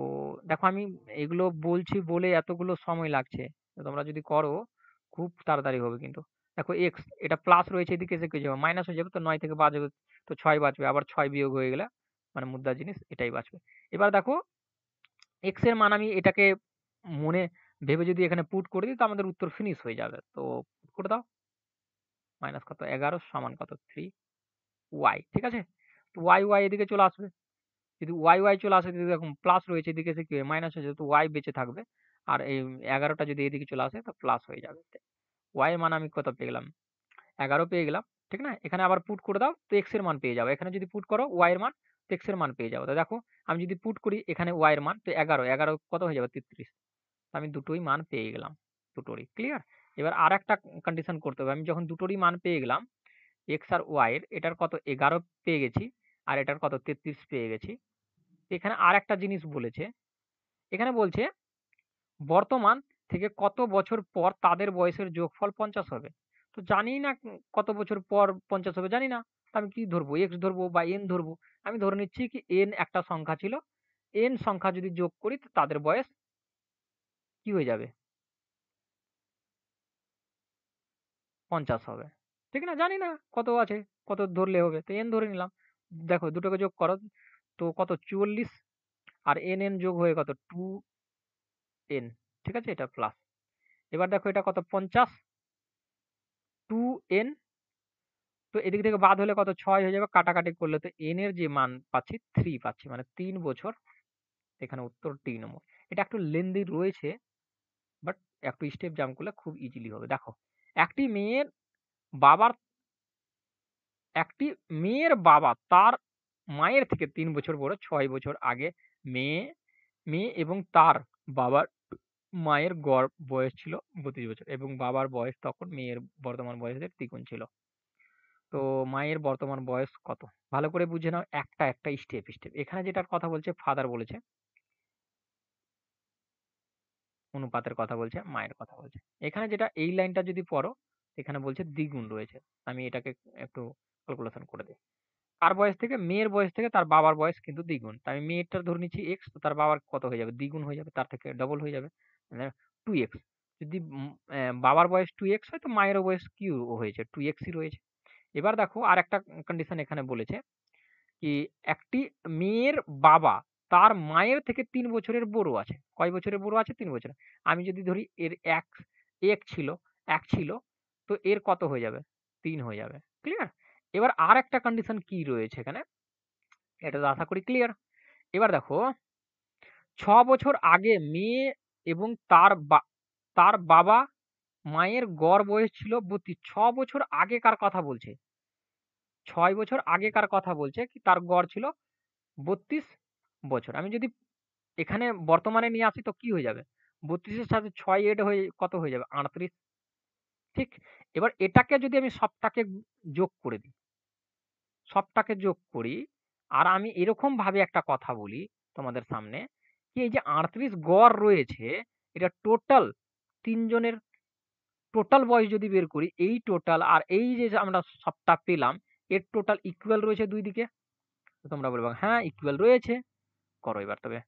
Speaker 1: দেখো আমি এগুলো বলছি বলে এতগুলো সময় লাগছে। তো তোমরা যদি করো খুব তাড়াতাড়ি হবে কিন্তু। দেখো x এটা প্লাস রয়েছে এদিকে এসে কি হয়ে যাবে? মাইনাস হয়ে যাবে তো ৯ থেকে বাঁচবে তো ৬ বাঁচবে। আবার ৬ বিয়োগ হয়ে গেলে মানে মুদ্রার জিনিস এটাই বাঁচবে। এবার দেখো x এর মান আমি এটাকে মনে ভেবে যদি এখানে পুট করে দিই তো আমাদের উত্তর ফিনিশ হয়ে যাবে। তো পুট করে দাও। মাইনাস কত? ১১ সমান কত? 3y ঠিক আছে? তো y এদিকে চলে আসবে। যদি y চলে আসে যদি দেখুন প্লাস রয়েছে এদিকে এসে কি হয়? মাইনাস হয়ে যাবে তো y বেঁচে থাকবে। আর এই ১১ টা যদি এদিকে চলে আসে তো প্লাস হয়ে যাবে। y এর মান আমি কত পেয়ে গেলাম? ১১ পেয়ে গেলাম। ঠিক না? এখানে আবার পুট করে দাও তো x এর মান পেয়ে যাবে। এখানে যদি পুট করো y এর মান তো x এর মান পেয়ে যাবো। তো দেখো আমি যদি পুট করি এখানে y এর মান তো ১১, ১১ কত হয়ে যাবে? ৩৩। আমি দুটোই মান পেয়ে গেলাম। দুটোরই। ক্লিয়ার? এবার আরেকটা কন্ডিশন করতে হবে। আমি যখন দুটোরই মান পেয়ে গেলাম x আর y এর এটার কত ১১ পেয়ে গেছি আর এটার কত ৩৩ পেয়ে গেছি। এখানে আরেকটা জিনিস বলেছে। এখানে বলছে বর্তমান থেকে কত বছর পর তাদের বয়সের যোগফল ৫০ হবে। তো জানিই না কত বছর পর ৫০ হবে জানি না। তো আমি কি ধরবো? x ধরবো বা n ধরবো। আমি ধরে নিচ্ছি কি n একটা সংখ্যা ছিল। n সংখ্যা যদি যোগ করি তো তাদের বয়স কি হয়ে যাবে? ৫০ হবে। ঠিক না? জানি না কত আছে, কত ধরলে হবে। তো n ধরে নিলাম। দেখো দুটোকে যোগ করো। তো কত ৪৪ আর এন এন যোগ হয়ে কত 2n, ঠিক আছে, এটা প্লাস। এবার দেখো এটা কত 50, 2n, তো এদিক থেকে বাদ হলে কত 6 হয়ে যাবে, কাটাকাটি করলে তো n এর যে মান পাচ্ছি 3 পাচ্ছি, মানে 3 বছর। এখানে উত্তর ডি নম্বর। এটা একটু লেন্দি রয়েছে, বাট একটু স্টেপ জাম্প করলে খুব ইজিলি হবে। দেখো একটি মেয়ের বাবার একটি মেয়ের বাবা তার মায়ের থেকে ৩ বছর বড়, ৬ বছর আগে মেয়ে মেয়ে এবং তার বাবার মায়ের গড় বয়স ছিল ৩২ বছর এবং বাবার বয়স তখন মেয়ের বর্তমান বয়সের দ্বিগুণ ছিল। তো মায়ের বর্তমান বয়স কত? ভালো করে বুঝে নাও, একটা একটা স্টেপ স্টেপ। এখানে যেটার কথা বলছে ফাদার বলেছে, অনুপাতের কথা বলছে, মায়ের কথা বলছে। এখানে যেটা এই লাইনটা যদি পড়ো, এখানে বলছে দ্বিগুণ রয়েছে। আমি এটাকে একটু ক্যালকুলেশন করে দিই। তার বয়স থেকে মেয়ের বয়স থেকে তার বাবার বয়স কিন্তু দ্বিগুণ। তাই আমি মেয়েরটা ধরে নিচ্ছি এক্স, তো তার বাবার কত হয়ে যাবে? দ্বিগুণ হয়ে যাবে, তার থেকে ডবল হয়ে যাবে। মানে 2x। যদি বাবার বয়স 2x হয়, তো মায়েরও বয়স কি হয়েছে? 2x ই রয়েছে। এবার দেখো আরেকটা কন্ডিশন এখানে বলেছে কি, একটি মেয়ের বাবা তার মায়ের থেকে ৩ বছরের বড় আছে। কয় বছরের বড় আছে? ৩ বছরের। আমি যদি ধরি এর ১ ছিল, ১ ছিল, তো এর কত হয়ে যাবে? ৩ হয়ে যাবে। ক্লিয়ার? এবার আরেকটা কন্ডিশন কি রয়েছে এখানে? এটা তো আশা করি ক্লিয়ার। এবার দেখো ৬ বছর আগে মেয়ে এবং তার বাবা মায়ের গড় বয়স ছিল ৩২। ৬ বছর আগেকার কথা বলছে। ৬ বছর আগেকার কথা বলছে কি তার গড় ছিল ৩২ বছর। আমি যদি এখানে বর্তমানে নিয়ে আসি তো কি হয়ে যাবে? ৩২ এর সাথে ৬ এড হয়ে কত হয়ে যাবে? ৩৮। ঠিক? এবার এটাকে যদি আমি সবটাকে যোগ করে দিই, সবটাকে যোগ করি, আর আমি এরকম ভাবে একটা কথা বলি তোমাদের সামনে, কি এই যে ৩৮ গড় রয়েছে, এটা টোটাল ৩ জনের টোটাল বয়স যদি বের করি, এই টোটাল আর এই যে আমরা সবটা পেলাম, এর টোটাল ইকুয়াল রয়েছে ২ দিকে। তো তোমরা বলবে হ্যাঁ ইকুয়াল রয়েছে। করো এবার তবে।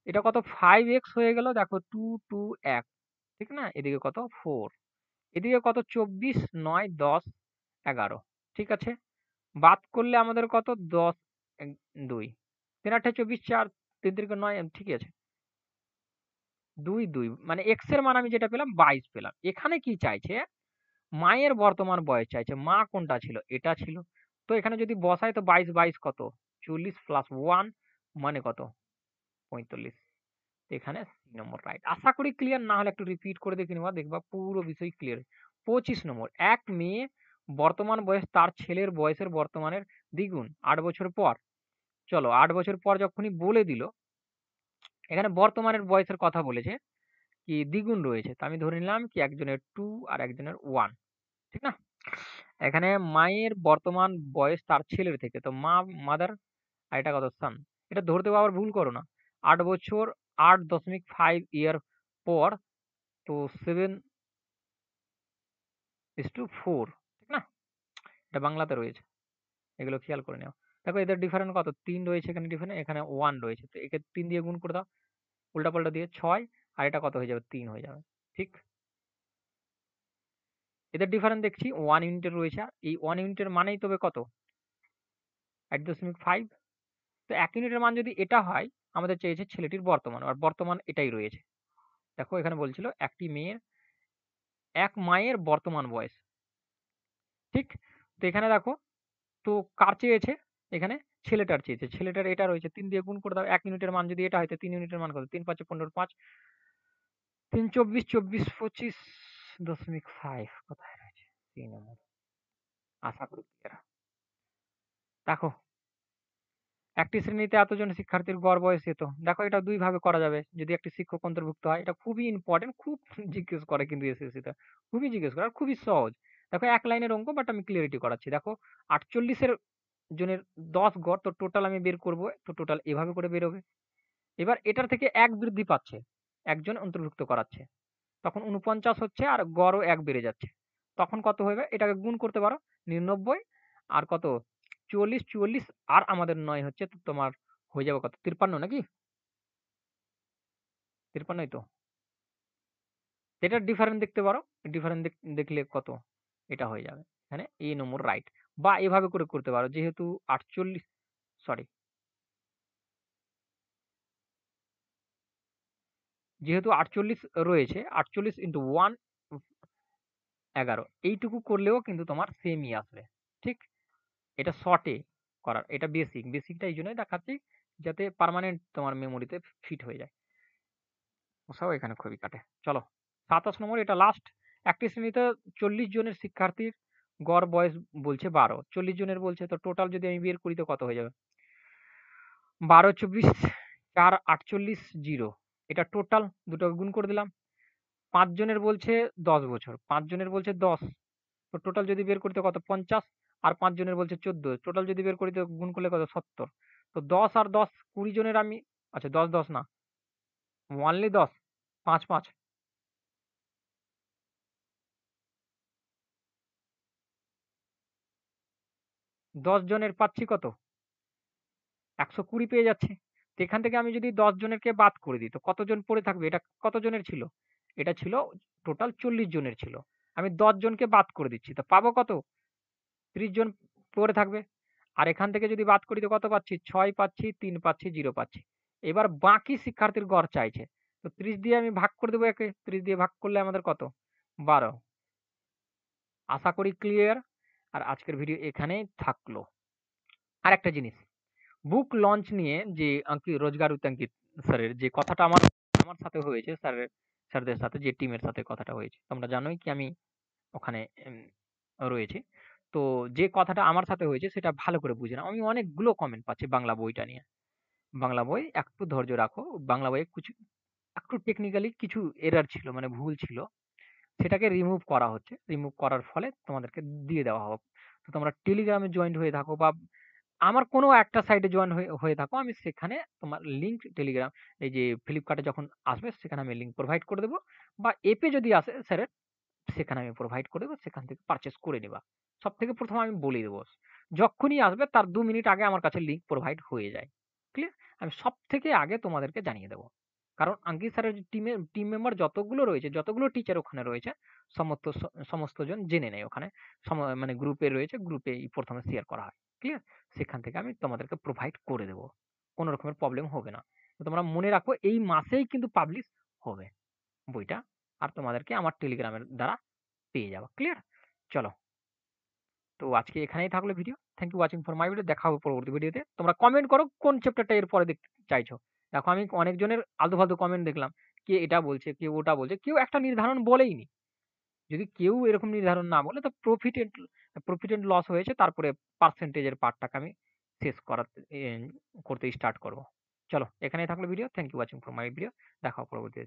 Speaker 1: এটা কত 5x হয়ে গেল, দেখো 2 2 1, ঠিক না? এদিকে কত 4, এদিকে কত 24 9 10 11, ঠিক আছে? বাদ করলে আমাদের কত 10 2, ৩ ৮ 24 4 ৩ ৩ 9, ঠিকই আছে। 2 2 মানে x এর মান আমি যেটা পেলাম 22 পেলাম। এখানে কি চাইছে? মায়ের বর্তমান বয়স চাইছে। মা কোনটা ছিল? এটা ছিল। তো এখানে যদি বসাই তো 22 22 কত? 40 প্লাস 1 মানে কত? 45। এখানে সি নম্বর রাইট। আশা করি ক্লিয়ার, না হলে একটু রিপিট করে দেখে নেওয়া, দেখবা পুরো বিষয় ক্লিয়ার। 25 নম্বর, এক মেয়ে বর্তমান বয়স তার ছেলের বয়সের বর্তমানের দ্বিগুণ ৮ বছর পর। চলো ৮ বছর পর যখনই বলে দিল, এখানে বর্তমানের বয়সের কথা বলেছে কি দ্বিগুণ রয়েছে, তো আমি ধরে নিলাম কি একজনের 2 আর একজনের 1, ঠিক না? এখানে মায়ের বর্তমান বয়স তার ছেলের থেকে, তো মাদার, আর এটা কত সান। এটা ধরতে আবার ভুল করো না। ৮ বছর ৮.৫ ইয়ার পর, তো 7:4, ঠিক না? এটা বাংলাতে রয়েছে। এগুলো খেয়াল করে নেও। দেখো এদের ডিফারেন্স কত? ৩ রয়েছে এখানে ডিফারেন্স, এখানে 1 রয়েছে। তো একে ৩ দিয়ে গুণ করে দাও। উল্টাপাল্টা দিয়ে ৬, আর এটা কত হয়ে যাবে? ৩ হয়ে যাবে। ঠিক? এদের ডিফারেন্স দেখছি 1 ইউনিটের রয়েছে। আর এই 1 ইউনিটের মানেই তবে কত? 8.5। তো ১ ইউনিটের মান যদি এটা হয়, আমাদের চেয়েছে ছেলেটির বর্তমান। আর বর্তমান এটাই রয়েছে। দেখো এখানে বলছিল এক মায়ের বর্তমান বয়স। ঠিক? তো এখানে দেখো, তো কার চেয়েছে? এখানে ছেলেটার চেয়েছে। ছেলেটার এটা রয়েছে। ৩ দিয়ে গুণ করে দাও। ১ ইউনিটের মান যদি এটা হয়, তো ৩ ইউনিটের মান কত? ৩ ৫ ১৫ ৫, ৩ ২৪ ২৪ ২৫.৫ কোথায় রয়েছে? ৩ নম্বর। আশা করি ক্লিয়ার। দেখো একটি শ্রেণীতে এতজন শিক্ষার্থীর গড় বয়স এত। দেখো এটা ২ ভাবে করা যাবে। যদি একটি শিক্ষক অন্তর্ভুক্ত হয়, এটা খুবই ইম্পোর্টেন্ট, খুব জিজ্ঞেস করে কিন্তু এসএসসি তে। খুবই জিজ্ঞেস করে আর খুবই সহজ। দেখো ১ লাইনের অঙ্ক, বাট আমি ক্লিয়ারিটি করাচ্ছি। দেখো ৪৮ এর জনের ১০ গড়, তো টোটাল আমি বের করব। তো টোটাল এভাবে করে বেরোবে। এবার এটার থেকে ১ বৃদ্ধি পাচ্ছে। একজন অন্তর্ভুক্ত করাচ্ছে। তখন ৪৯ হচ্ছে আর গড়ও ১ বেড়ে যাচ্ছে। তখন কত হবে? এটাকে গুণ করতে পারো। ৯৯ আর কত? ৪৪ ৪৪ আর আমাদের ৯ হচ্ছে, তো তোমার হয়ে যাবে কত? ৫৩ নাকি? ৫৩ ই তো। এটার ডিফারেন্স দেখতে পারো। ডিফারেন্স দেখলে কত? এটা হয়ে যাবে। এখানে এ নম্বর রাইট। বা এভাবে করে করতে পারো। যেহেতু ৪৮, সরি, যেহেতু 48 রয়েছে, 48 ইন্টু 1 11, এইটুকু করলেও কিন্তু তোমার সেমই আসবে। ঠিক? এটা শর্টে করার, এটা বেসিকটা এই জন্যই দেখাচ্ছি যাতে পার্মানেন্ট তোমার মেমোরিতে ফিট হয়ে যায়। মশাও এখানে খুবই কাটে। চলো 27 নম্বর, এটা লাস্ট। একটি শ্রেণীতে 40 জনের শিক্ষার্থীর গড় বয়স বলছে 12, 40 জনের বলছে, তো টোটাল যদি আমি বের করি তো কত হয়ে যাবে? 12 24 4 48 0, এটা টোটাল, দুটোকে গুণ করে দিলাম। 5 জনের বলছে 10 বছর, 5 জনের বলছে 10, তো টোটাল যদি বের করি তো কত? 50, আর 5 জনের বলছে 14, টোটাল যদি বের করি তো গুণ করলে কত? 70। তো 10 আর 10 20 জনের আমি, আচ্ছা 10 10 না, ওনলি 10, 5 5, 10 জনের পাচ্ছি কত? 120 পেয়ে যাচ্ছি। তো এখান থেকে আমি যদি 10 জনেরকে বাদ করে দিই তো কতজন পড়ে থাকবে? এটা কত জনের ছিল? এটা ছিল টোটাল 40 জনের ছিল। আমি 10 জনকে বাদ করে দিচ্ছি। তো পাবো কত? 30 জন পড়ে থাকবে। আর এখান থেকে যদি বাদ করি তো কত পাচ্ছি? 6 পাচ্ছি, 3 পাচ্ছি, 0 পাচ্ছি। এবার বাকি শিক্ষার্থীর গড় চাইছে। তো 30 দিয়ে আমি ভাগ করে দেবো একে। 30 দিয়ে ভাগ করলে আমাদের কত? 12। আশা করি ক্লিয়ার। আর আজকের ভিডিও এখানেই থাকলো। আরেকটা জিনিস, বুক লঞ্চ নিয়ে যে রোজগার উত্তাঙ্কিত স্যারের যে কথাটা আমার আমার সাথে হয়েছে, স্যারদের সাথে যে টিমের সাথে কথাটা হয়েছে, তোমরা জানোই কি আমি ওখানে রয়েছি। তো যে কথাটা আমার সাথে হয়েছে সেটা ভালো করে বুঝে নাও। আমি অনেকগুলো কমেন্ট পাচ্ছি বাংলা বইটা নিয়ে। বাংলা বই একটু ধৈর্য রাখো। বাংলা বইয়ে কিছু একটু টেকনিক্যালি কিছু এরর ছিল, মানে ভুল ছিল। সেটাকে রিমুভ করা হচ্ছে। রিমুভ করার ফলে তোমাদেরকে দিয়ে দেওয়া হবে। তো তোমরা টেলিগ্রামে জয়েন্ট হয়ে থাকো বা আমার কোনো একটা সাইটে জয়েন হয়ে থাকো, আমি সেখানে তোমার লিঙ্ক টেলিগ্রাম এই যে ফ্লিপকার্টে যখন আসবে সেখানে আমি লিঙ্ক প্রোভাইড করে দেবো, বা এপে যদি আসে স্যারের সেখানে আমি প্রোভাইড করে দেবো, সেখান থেকে পারচেস করে নিবা। সব থেকে প্রথম আমি বলে দেবো, যখনই আসবে তার 2 মিনিট আগে আমার কাছে লিঙ্ক প্রোভাইড হয়ে যায়। ক্লিয়ার? আমি সব থেকে আগে তোমাদেরকে জানিয়ে দেবো। কারণ আঙ্কিত স্যারের টিম মেম্বার যতগুলো রয়েছে, যতগুলো টিচার ওখানে রয়েছে, সমস্ত জন জেনে নেয় ওখানে। মানে গ্রুপে রয়েছে, গ্রুপে প্রথমে শেয়ার করা হয়। ক্লিয়ার? সেখান থেকে আমি তোমাদেরকে প্রোভাইড করে দেবো। কোনো রকমের প্রবলেম হবে না। তো তোমরা মনে রাখো এই মাসেই কিন্তু পাবলিশ হবে বইটা। আর তোমাদেরকে আমার টেলিগ্রামের দ্বারা পেয়ে যাবো। ক্লিয়ার? চলো, তো আজকে এখানেই থাকলো video. Thank you watching for my video. দেখা হবে পরবর্তী ভিডিওতে। তোমরা কমেন্ট করো কোন চ্যাপ্টারটা এরপরে দেখতে চাইছো। দেখো আমি অনেকজনের আলতু-ফালতু কমেন্ট দেখলাম। কে এটা বলছে, কেউ ওটা বলছে। কেউ একটা নির্ধারণ বলেইনি। যদি কেউ এরকম নির্ধারণ না বলে তো প্রফিট এন্ড লস হয়েছে, তারপরে পার্সেন্টেজ এর পার্টটাকে আমি শেষ করতে স্টার্ট করব। চলো এখানেই থাকলো video. Thank you watching for my video. দেখা হবে পরবর্তীতে।